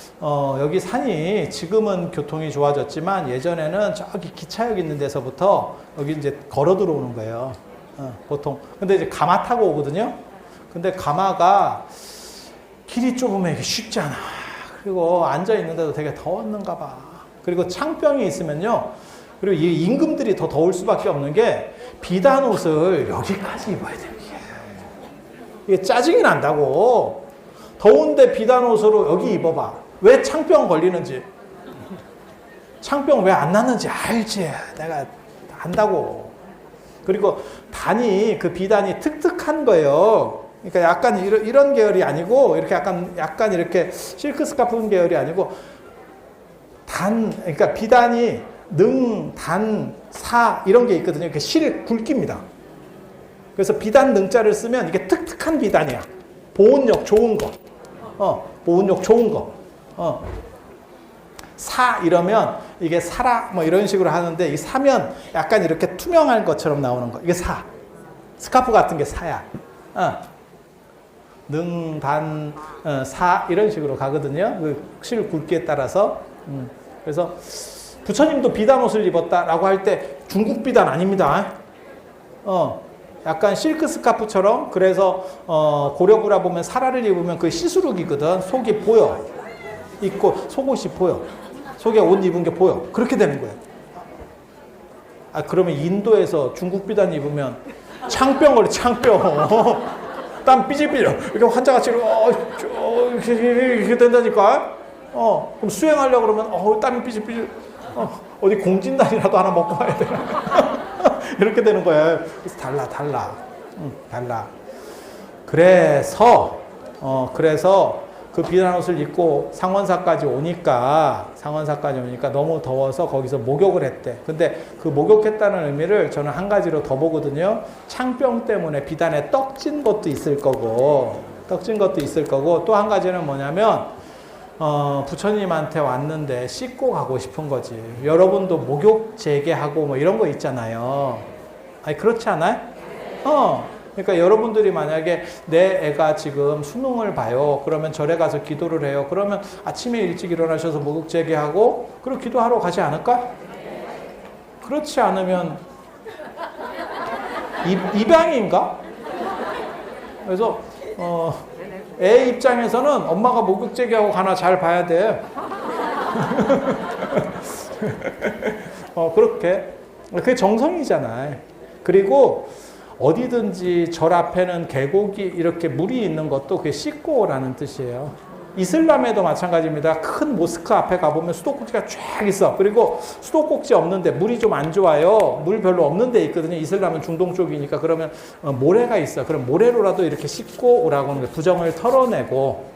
여기 산이 지금은 교통이 좋아졌지만 예전에는 저기 기차역 있는 데서부터 여기 이제 걸어 들어오는 거예요. 보통. 근데 이제 가마 타고 오거든요. 근데 가마가 길이 좁으면 이게 쉽지 않아. 그리고 앉아 있는데도 되게 더웠는가 봐. 그리고 창병이 있으면요. 그리고 이 임금들이 더 더울 수밖에 없는 게 비단 옷을 여기까지 입어야 돼요. 이게 짜증이 난다고. 더운데 비단 옷으로 여기 입어봐. 왜 창병 걸리는지. 창병 왜 안 났는지 알지. 내가 안다고. 그리고 단이 그 비단이 특특한 거예요. 그러니까 약간 이런 계열이 아니고 이렇게 약간 이렇게 실크 스카프 계열이 아니고 그러니까 비단이 능, 단, 사 이런 게 있거든요. 이렇게 실 굵기입니다. 그래서 비단 능자를 쓰면 이게 특특한 비단이야. 보온력 좋은 거. 보온력 좋은 거. 사 이러면 이게 사라 뭐 이런 식으로 하는데 이 사면 약간 이렇게 투명한 것처럼 나오는 거. 이게 사. 스카프 같은 게 사야. 능, 단, 사 이런 식으로 가거든요. 그 실 굵기에 따라서. 그래서 부처님도 비단 옷을 입었다라고 할 때 중국 비단 아닙니다. 약간 실크 스카프처럼 그래서 고려부라 보면 사라를 입으면 그 시스룩이거든. 속이 보여. 입고 속옷이 보여. 속에 옷 입은 게 보여. 그렇게 되는 거예요. 아, 그러면 인도에서 중국 비단 입으면 창병 걸려, 창병. 땀 삐질삐질. 이렇게 환자같이, 이렇게 된다니까? 그럼 수행하려고 그러면, 땀이 삐질삐질. 어디 공진단이라도 하나 먹고 와야 되나? 이렇게 되는 거야. 그래서 달라. 달라. 그래서 그 비단 옷을 입고 상원사까지 오니까 너무 더워서 거기서 목욕을 했대. 근데 그 목욕했다는 의미를 저는 한 가지로 더 보거든요. 창병 때문에 비단에 떡진 것도 있을 거고 또 한 가지는 뭐냐면 부처님한테 왔는데 씻고 가고 싶은 거지. 여러분도 목욕 재개하고 뭐 이런 거 있잖아요. 아니 그렇지 않아요? 그러니까 여러분들이 만약에 내 애가 지금 수능을 봐요. 그러면 절에 가서 기도를 해요. 그러면 아침에 일찍 일어나셔서 목욕 재개하고 그리고 기도하러 가지 않을까? 그렇지 않으면 입양인가? 그래서 애 입장에서는 엄마가 목욕 재개하고 가나 잘 봐야 돼. 그게 정성이잖아요. 그리고 어디든지 절 앞에는 계곡이 이렇게 물이 있는 것도 그게 씻고 오라는 뜻이에요. 이슬람에도 마찬가지입니다. 큰 모스크 앞에 가보면 수도꼭지가 쫙 있어. 그리고 수도꼭지 없는데 물이 좀 안 좋아요. 물 별로 없는 데 있거든요. 이슬람은 중동 쪽이니까. 그러면 모래가 있어. 그럼 모래로라도 이렇게 씻고 오라고 하는 거예요. 부정을 털어내고.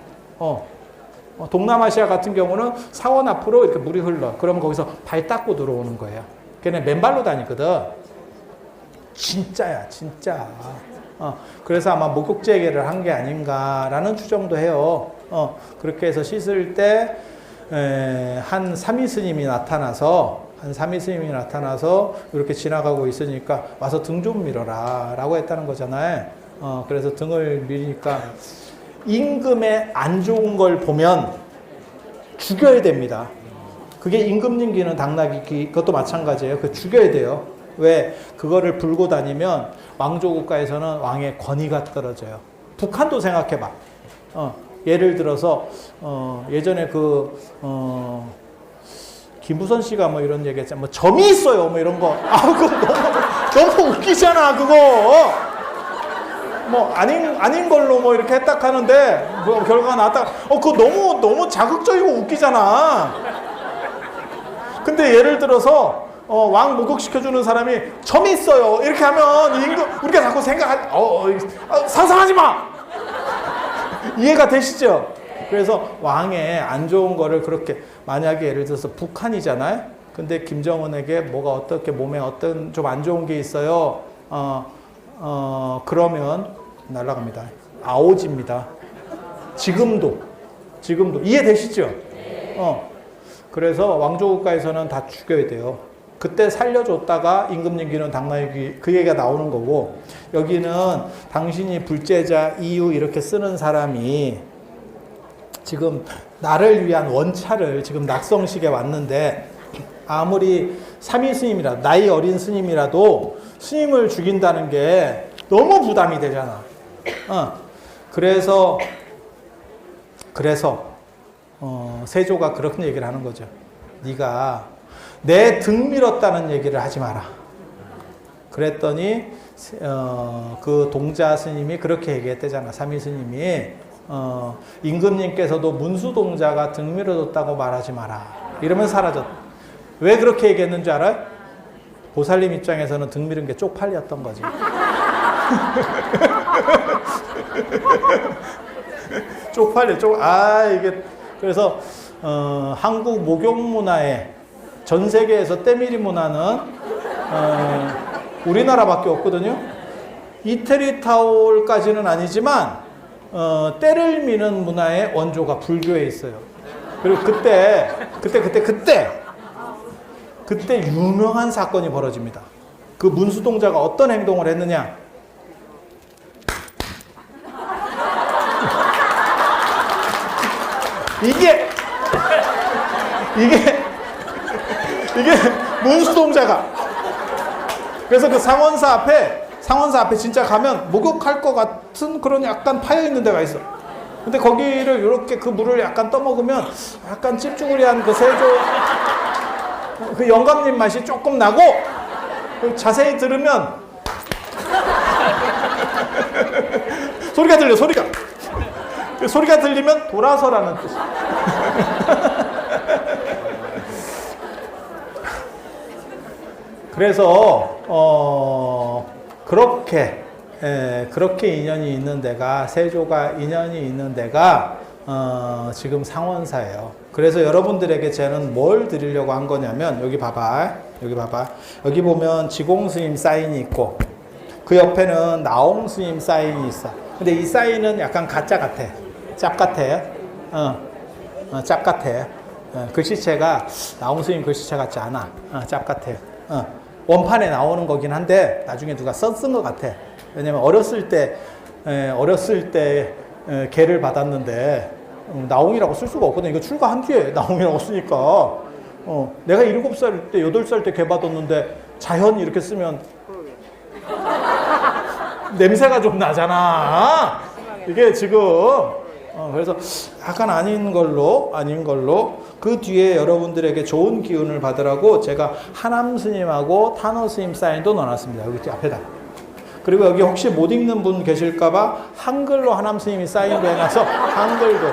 동남아시아 같은 경우는 사원 앞으로 이렇게 물이 흘러. 그러면 거기서 발 닦고 들어오는 거예요. 걔네 맨발로 다니거든. 진짜야, 진짜. 그래서 아마 목욕 재개를 한 게 아닌가라는 추정도 해요. 그렇게 해서 씻을 때, 한 사미 스님이 나타나서 이렇게 지나가고 있으니까 와서 등 좀 밀어라 라고 했다는 거잖아요. 그래서 등을 밀으니까 임금에 안 좋은 걸 보면 죽여야 됩니다. 그게 임금님기는 당나귀, 그것도 마찬가지예요. 그 죽여야 돼요. 왜? 그거를 불고 다니면 왕조국가에서는 왕의 권위가 떨어져요. 북한도 생각해봐. 예를 들어서 예전에 김부선 씨가 뭐 이런 얘기 했잖아. 뭐 점이 있어요. 뭐 이런 거. 그거 너무 웃기잖아. 그거. 뭐 아닌 걸로 뭐 이렇게 했다 하는데 뭐 결과가 나왔다. 그거 너무 자극적이고 웃기잖아. 근데 예를 들어서 왕 목욕시켜주는 사람이 점이 있어요. 이렇게 하면 우리가 자꾸 상상하지 마! 이해가 되시죠? 그래서 왕의 안 좋은 거를 그렇게, 만약에 예를 들어서 북한이잖아요? 근데 김정은에게 뭐가 어떻게 몸에 어떤 좀 안 좋은 게 있어요. 그러면 날아갑니다. 아오지입니다. 지금도. 이해되시죠? 그래서 왕조국가에서는 다 죽여야 돼요. 그때 살려줬다가 임금님기는 당나귀 그 얘기가 나오는 거고, 여기는 당신이 불제자 이유 이렇게 쓰는 사람이 지금 나를 위한 원차를 지금 낙성식에 왔는데, 아무리 삼위 스님이라도, 나이 어린 스님이라도 스님을 죽인다는 게 너무 부담이 되잖아. 그래서 세조가 그렇게 얘기를 하는 거죠. 네가 내 등 밀었다는 얘기를 하지 마라. 그랬더니 그 동자 스님이 그렇게 얘기했대잖아. 삼위 스님이 임금님께서도 문수 동자가 등 밀어줬다고 말하지 마라. 이러면 사라졌다. 왜 그렇게 얘기했는지 알아요? 보살님 입장에서는 등 밀은 게 쪽팔렸던 거지. 쪽팔려. 이게 그래서 한국 목욕 문화에, 전 세계에서 때밀이 문화는 우리나라밖에 없거든요. 이태리 타올까지는 아니지만 때를 미는 문화의 원조가 불교에 있어요. 그리고 그때 유명한 사건이 벌어집니다. 그 문수동자가 어떤 행동을 했느냐? 이게 문수동자가. 그래서 그 상원사 앞에 진짜 가면 목욕할 것 같은 그런 약간 파여있는 데가 있어. 근데 거기를 이렇게 그 물을 약간 떠먹으면 약간 찝쭈구리한 그 세조 그 영감님 맛이 조금 나고, 자세히 들으면 소리가 들려, 소리가. 소리가 들리면 돌아서라는 뜻. 그래서 그렇게 인연이 있는 데가, 세조가 인연이 있는 데가 지금 상원사예요. 그래서 여러분들에게 저는 뭘 드리려고 한 거냐면, 여기 봐봐. 여기 보면 지공스님 사인이 있고, 그 옆에는 나홍 스님 사인이 있어. 근데 이 사인은 약간 가짜 같아. 짭 같아. 짭 같아. 글씨체가 나홍 스님 글씨체 같지 않아. 짭 같아. 원판에 나오는 거긴 한데 나중에 누가 쓴 것 같아. 왜냐면 어렸을 때 개를 받았는데 나홍이라고 쓸 수가 없거든. 이거 출가한 뒤에 나홍이라고 쓰니까 내가 7살 때 8살 때 개 받았는데 자현 이렇게 쓰면 냄새가 좀 나잖아. 이게 지금 그래서 약간 아닌 걸로 그 뒤에 여러분들에게 좋은 기운을 받으라고 제가 하남 스님하고 탄호 스님 사인도 넣어놨습니다. 여기 앞에다. 그리고 여기 혹시 못 읽는 분 계실까봐 한글로 하남 스님이 사인도 해놔서 한글도.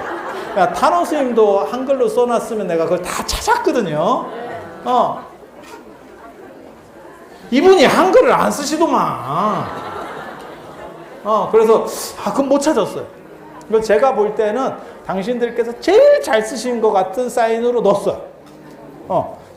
야, 탄호 스님도 한글로 써놨으면 내가 그걸 다 찾았거든요. 이분이 한글을 안 쓰시더만. 그래서 그건 못 찾았어요. 제가 볼 때는 당신들께서 제일 잘 쓰신 것 같은 사인으로 넣었어요.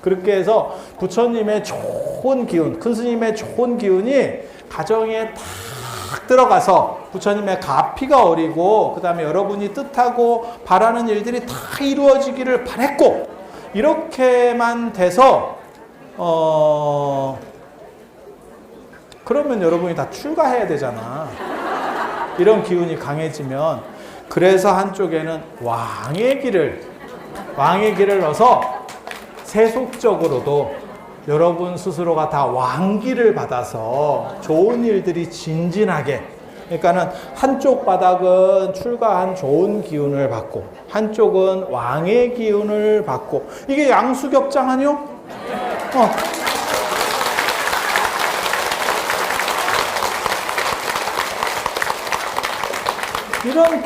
그렇게 해서 부처님의 좋은 기운, 큰 스님의 좋은 기운이 가정에 탁 들어가서 부처님의 가피가 어리고, 그 다음에 여러분이 뜻하고 바라는 일들이 다 이루어지기를 바랬고, 이렇게만 돼서 그러면 여러분이 다 출가해야 되잖아. 이런 기운이 강해지면. 그래서 한쪽에는 왕의 길을 넣어서 세속적으로도 여러분 스스로가 다 왕기를 받아서 좋은 일들이 진진하게, 그러니까는 한쪽 바닥은 출가한 좋은 기운을 받고 한쪽은 왕의 기운을 받고, 이게 양수ገብ장 아니요? 이런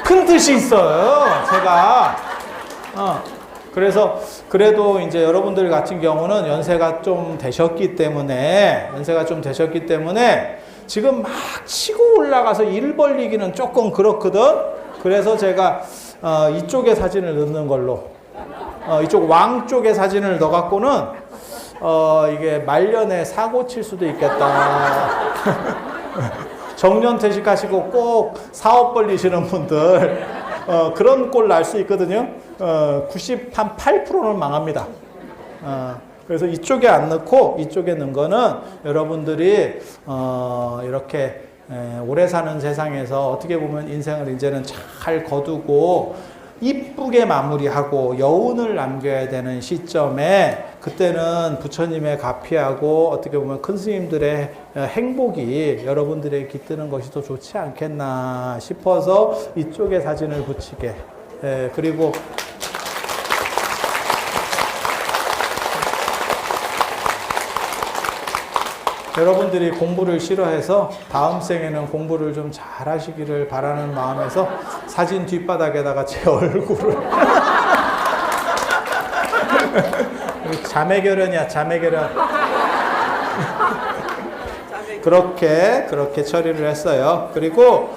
큰 뜻이 있어요, 제가. 그래서 그래도 이제 여러분들 같은 경우는 연세가 좀 되셨기 때문에 지금 막 치고 올라가서 일 벌리기는 조금 그렇거든. 그래서 제가 이쪽에 사진을 넣는 걸로, 이쪽 왕 쪽에 사진을 넣어갖고는 이게 말년에 사고 칠 수도 있겠다. 정년퇴직하시고 꼭 사업 벌리시는 분들 그런 꼴 날 수 있거든요. 98%는 망합니다. 그래서 이쪽에 안 넣고 이쪽에 넣은 거는 여러분들이 이렇게 오래 사는 세상에서 어떻게 보면 인생을 이제는 잘 거두고 이쁘게 마무리하고 여운을 남겨야 되는 시점에, 그때는 부처님의 가피하고 어떻게 보면 큰 스님들의 행복이 여러분들에게 깃드는 것이 더 좋지 않겠나 싶어서 이쪽에 사진을 붙이게. 그리고 여러분들이 공부를 싫어해서 다음 생에는 공부를 좀 잘 하시기를 바라는 마음에서 사진 뒷바닥에다가 제 얼굴을 자매결연이야, 자매결연. 그렇게 처리를 했어요. 그리고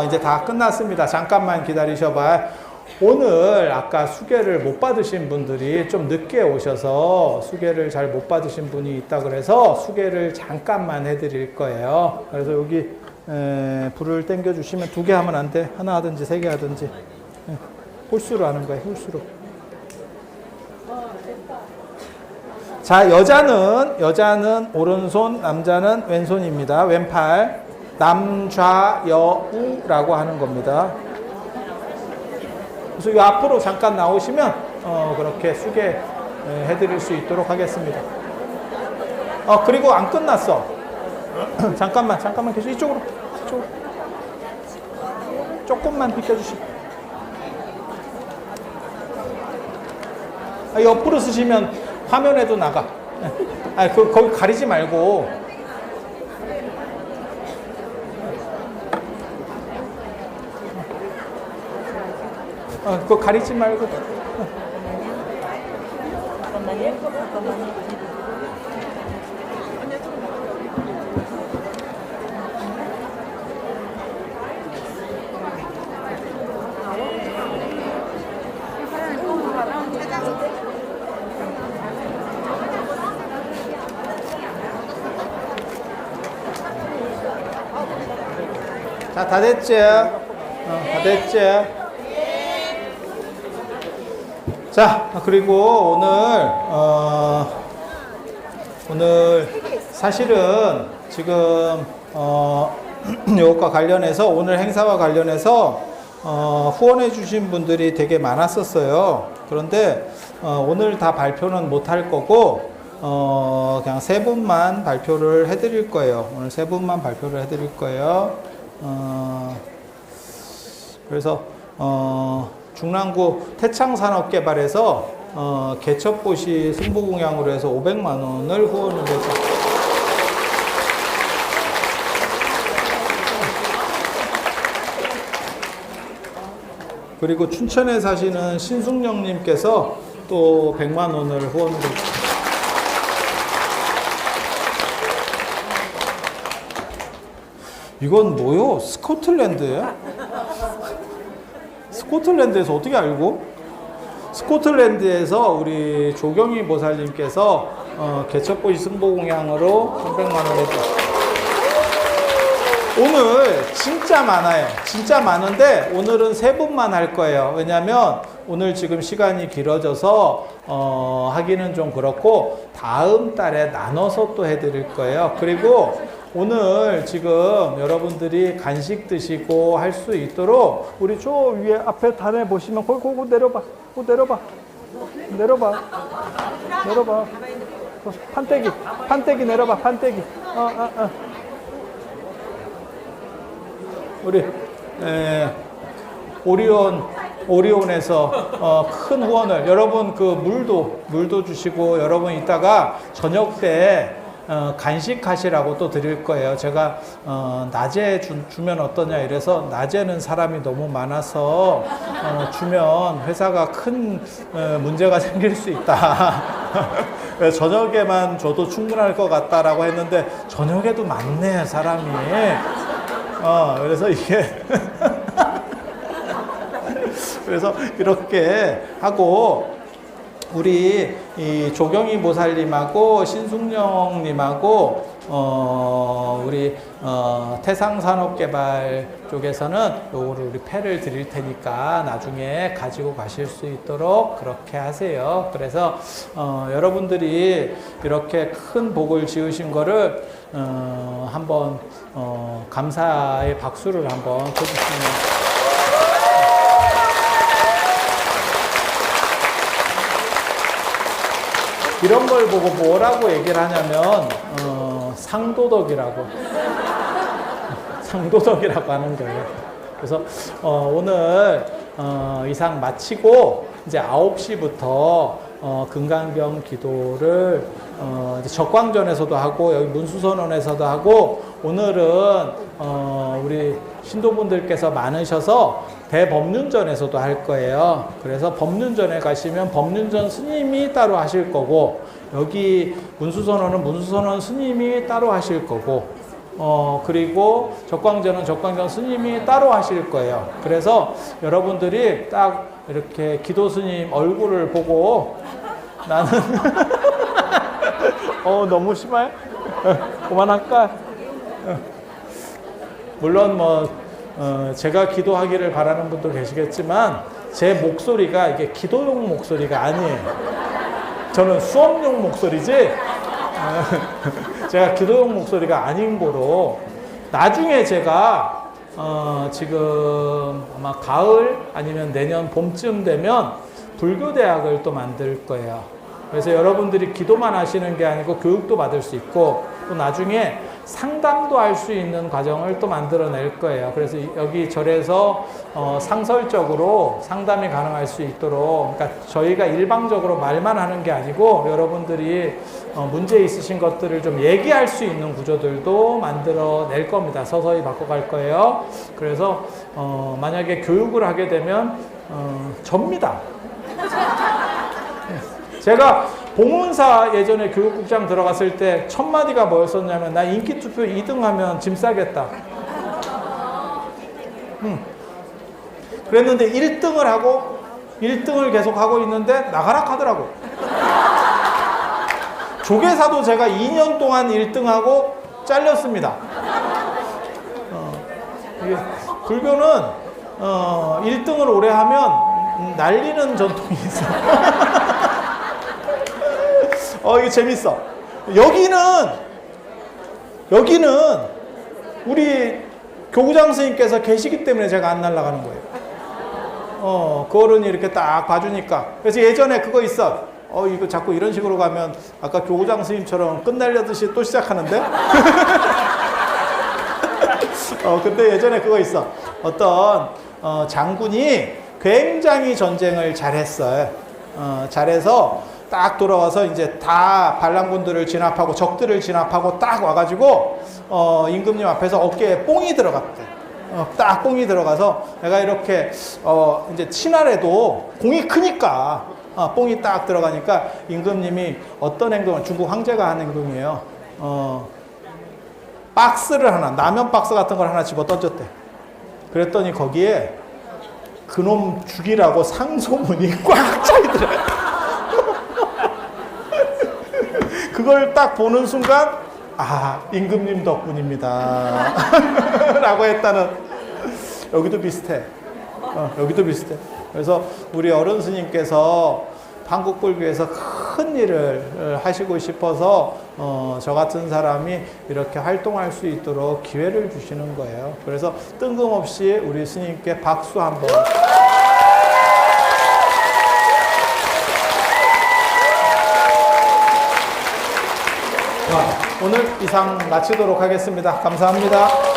이제 다 끝났습니다. 잠깐만 기다리셔봐. 오늘 아까 수계를 못 받으신 분들이 좀 늦게 오셔서 수계를 잘 못 받으신 분이 있다 그래서 수계를 잠깐만 해드릴 거예요. 그래서 여기 불을 당겨주시면 2개 하면 안 돼. 하나 하든지 3개 하든지. 홀수로 하는 거예요. 홀수로. 자, 여자는 오른손, 남자는 왼손입니다. 왼팔. 남좌여우라고 하는 겁니다. 그래서 이 앞으로 잠깐 나오시면 그렇게 수계 해드릴 수 있도록 하겠습니다. 그리고 안 끝났어. 잠깐만 계속 이쪽으로. 조금만 비켜주시고. 옆으로 쓰시면 화면에도 나가. 아, 거기 가리지 말고. 그거 가리지 말고. 잠깐만요. 자, 다 됐지? 다 됐지? 자, 그리고 오늘 사실은 지금, 이것과 관련해서, 오늘 행사와 관련해서, 후원해 주신 분들이 되게 많았었어요. 그런데, 오늘 다 발표는 못 할 거고, 그냥 세 분만 발표를 해드릴 거예요. 오늘 세 분만 발표를 해드릴 거예요. 그래서, 중랑구 태창산업개발에서 개척보시 승부공양으로 해서 500만 원을 후원을 해서 그리고 춘천에 사시는 신숙영님께서 또 100만 원을 후원을 해서 이건 뭐요? 스코틀랜드예요? 스코틀랜드에서 어떻게 알고? 스코틀랜드에서 우리 조경희 보살님께서 개척보시 승보공양으로 300만 원 해주셨어요. 오늘 진짜 많아요. 진짜 많은데 오늘은 세 분만 할 거예요. 왜냐면 오늘 지금 시간이 길어져서 하기는 좀 그렇고 다음 달에 나눠서 또 해드릴 거예요. 그리고 오늘 지금 여러분들이 간식 드시고 할 수 있도록 우리 저 위에 앞에 단에 보시면 거기 내려봐. 내려봐. 판때기 내려봐. 판때기. 우리 오리온에서 큰 후원을 여러분 그 물도 주시고 여러분 이따가 저녁 때 간식하시라고 또 드릴 거예요. 제가 낮에 주면 어떠냐 이래서 낮에는 사람이 너무 많아서 주면 회사가 큰 문제가 생길 수 있다. 저녁에만 줘도 충분할 것 같다라고 했는데 저녁에도 많네 사람이. 그래서 이게 그래서 이렇게 하고 우리 이 조경희 보살님하고 신숙영님하고 우리 태상산업개발 쪽에서는 요거를 우리 패를 드릴 테니까 나중에 가지고 가실 수 있도록 그렇게 하세요. 그래서 여러분들이 이렇게 큰 복을 지으신 거를 한번 감사의 박수를 한번 쳐주시면. 이런 걸 보고 뭐라고 얘기를 하냐면 상도덕이라고 하는 거예요. 그래서 오늘 이상 마치고 이제 9시부터 금강경 기도를 이제 적광전에서도 하고 여기 문수선원에서도 하고 오늘은 우리 신도분들께서 많으셔서 대법륜전에서도 할 거예요. 그래서 법륜전에 가시면 법륜전 스님이 따로 하실 거고 여기 문수선원은 문수선원 스님이 따로 하실 거고 그리고 적광전은 적광전 스님이 따로 하실 거예요. 그래서 여러분들이 딱 이렇게 기도 스님 얼굴을 보고 나는 너무 심해? 그만할까? 물론 제가 기도하기를 바라는 분도 계시겠지만 제 목소리가 이게 기도용 목소리가 아니에요. 저는 수업용 목소리지 제가 기도용 목소리가 아닌 거로 나중에 제가 지금 아마 가을 아니면 내년 봄쯤 되면 불교대학을 또 만들 거예요. 그래서 여러분들이 기도만 하시는 게 아니고 교육도 받을 수 있고 또 나중에 상담도 할 수 있는 과정을 또 만들어낼 거예요. 그래서 여기 절에서 상설적으로 상담이 가능할 수 있도록, 그러니까 저희가 일방적으로 말만 하는 게 아니고 여러분들이 문제 있으신 것들을 좀 얘기할 수 있는 구조들도 만들어낼 겁니다. 서서히 바꿔갈 거예요. 그래서 만약에 교육을 하게 되면 접니다. 제가 봉은사 예전에 교육국장 들어갔을 때 첫 마디가 뭐였었냐면, 나 인기투표 2등 하면 짐 싸겠다. 그랬는데 1등을 하고 1등을 계속 하고 있는데 나가라 하더라고. 조계사도 제가 2년 동안 1등하고 잘렸습니다. 이게 불교는 1등을 오래 하면 날리는 전통이 있어. 이게 재밌어. 여기는 우리 교구장 스님께서 계시기 때문에 제가 안 날아가는 거예요. 그 어른이 이렇게 딱 봐주니까. 그래서 예전에 그거 있어. 이거 자꾸 이런 식으로 가면 아까 교구장 스님처럼 끝날려듯이 또 시작하는데? 근데 예전에 그거 있어. 어떤 장군이 굉장히 전쟁을 잘했어요. 잘해서 딱 돌아와서 이제 다 반란군들을 진압하고 적들을 진압하고 딱 와가지고 임금님 앞에서 어깨에 뽕이 들어갔대. 딱 뽕이 들어가서 내가 이렇게 이제 친하래도 공이 크니까 뽕이 딱 들어가니까 임금님이 어떤 행동을, 중국 황제가 한 행동이에요. 박스를 하나, 라면 박스 같은 걸 하나 집어 던졌대. 그랬더니 거기에 그놈 죽이라고 상소문이 꽉 차 있더래. 그걸 딱 보는 순간, 임금님 덕분입니다. 라고 했다는. 여기도 비슷해. 여기도 비슷해. 그래서 우리 어른 스님께서 한국불교에서 큰 일을 하시고 싶어서 저 같은 사람이 이렇게 활동할 수 있도록 기회를 주시는 거예요. 그래서 뜬금없이 우리 스님께 박수 한번. 오늘 이상 마치도록 하겠습니다. 감사합니다.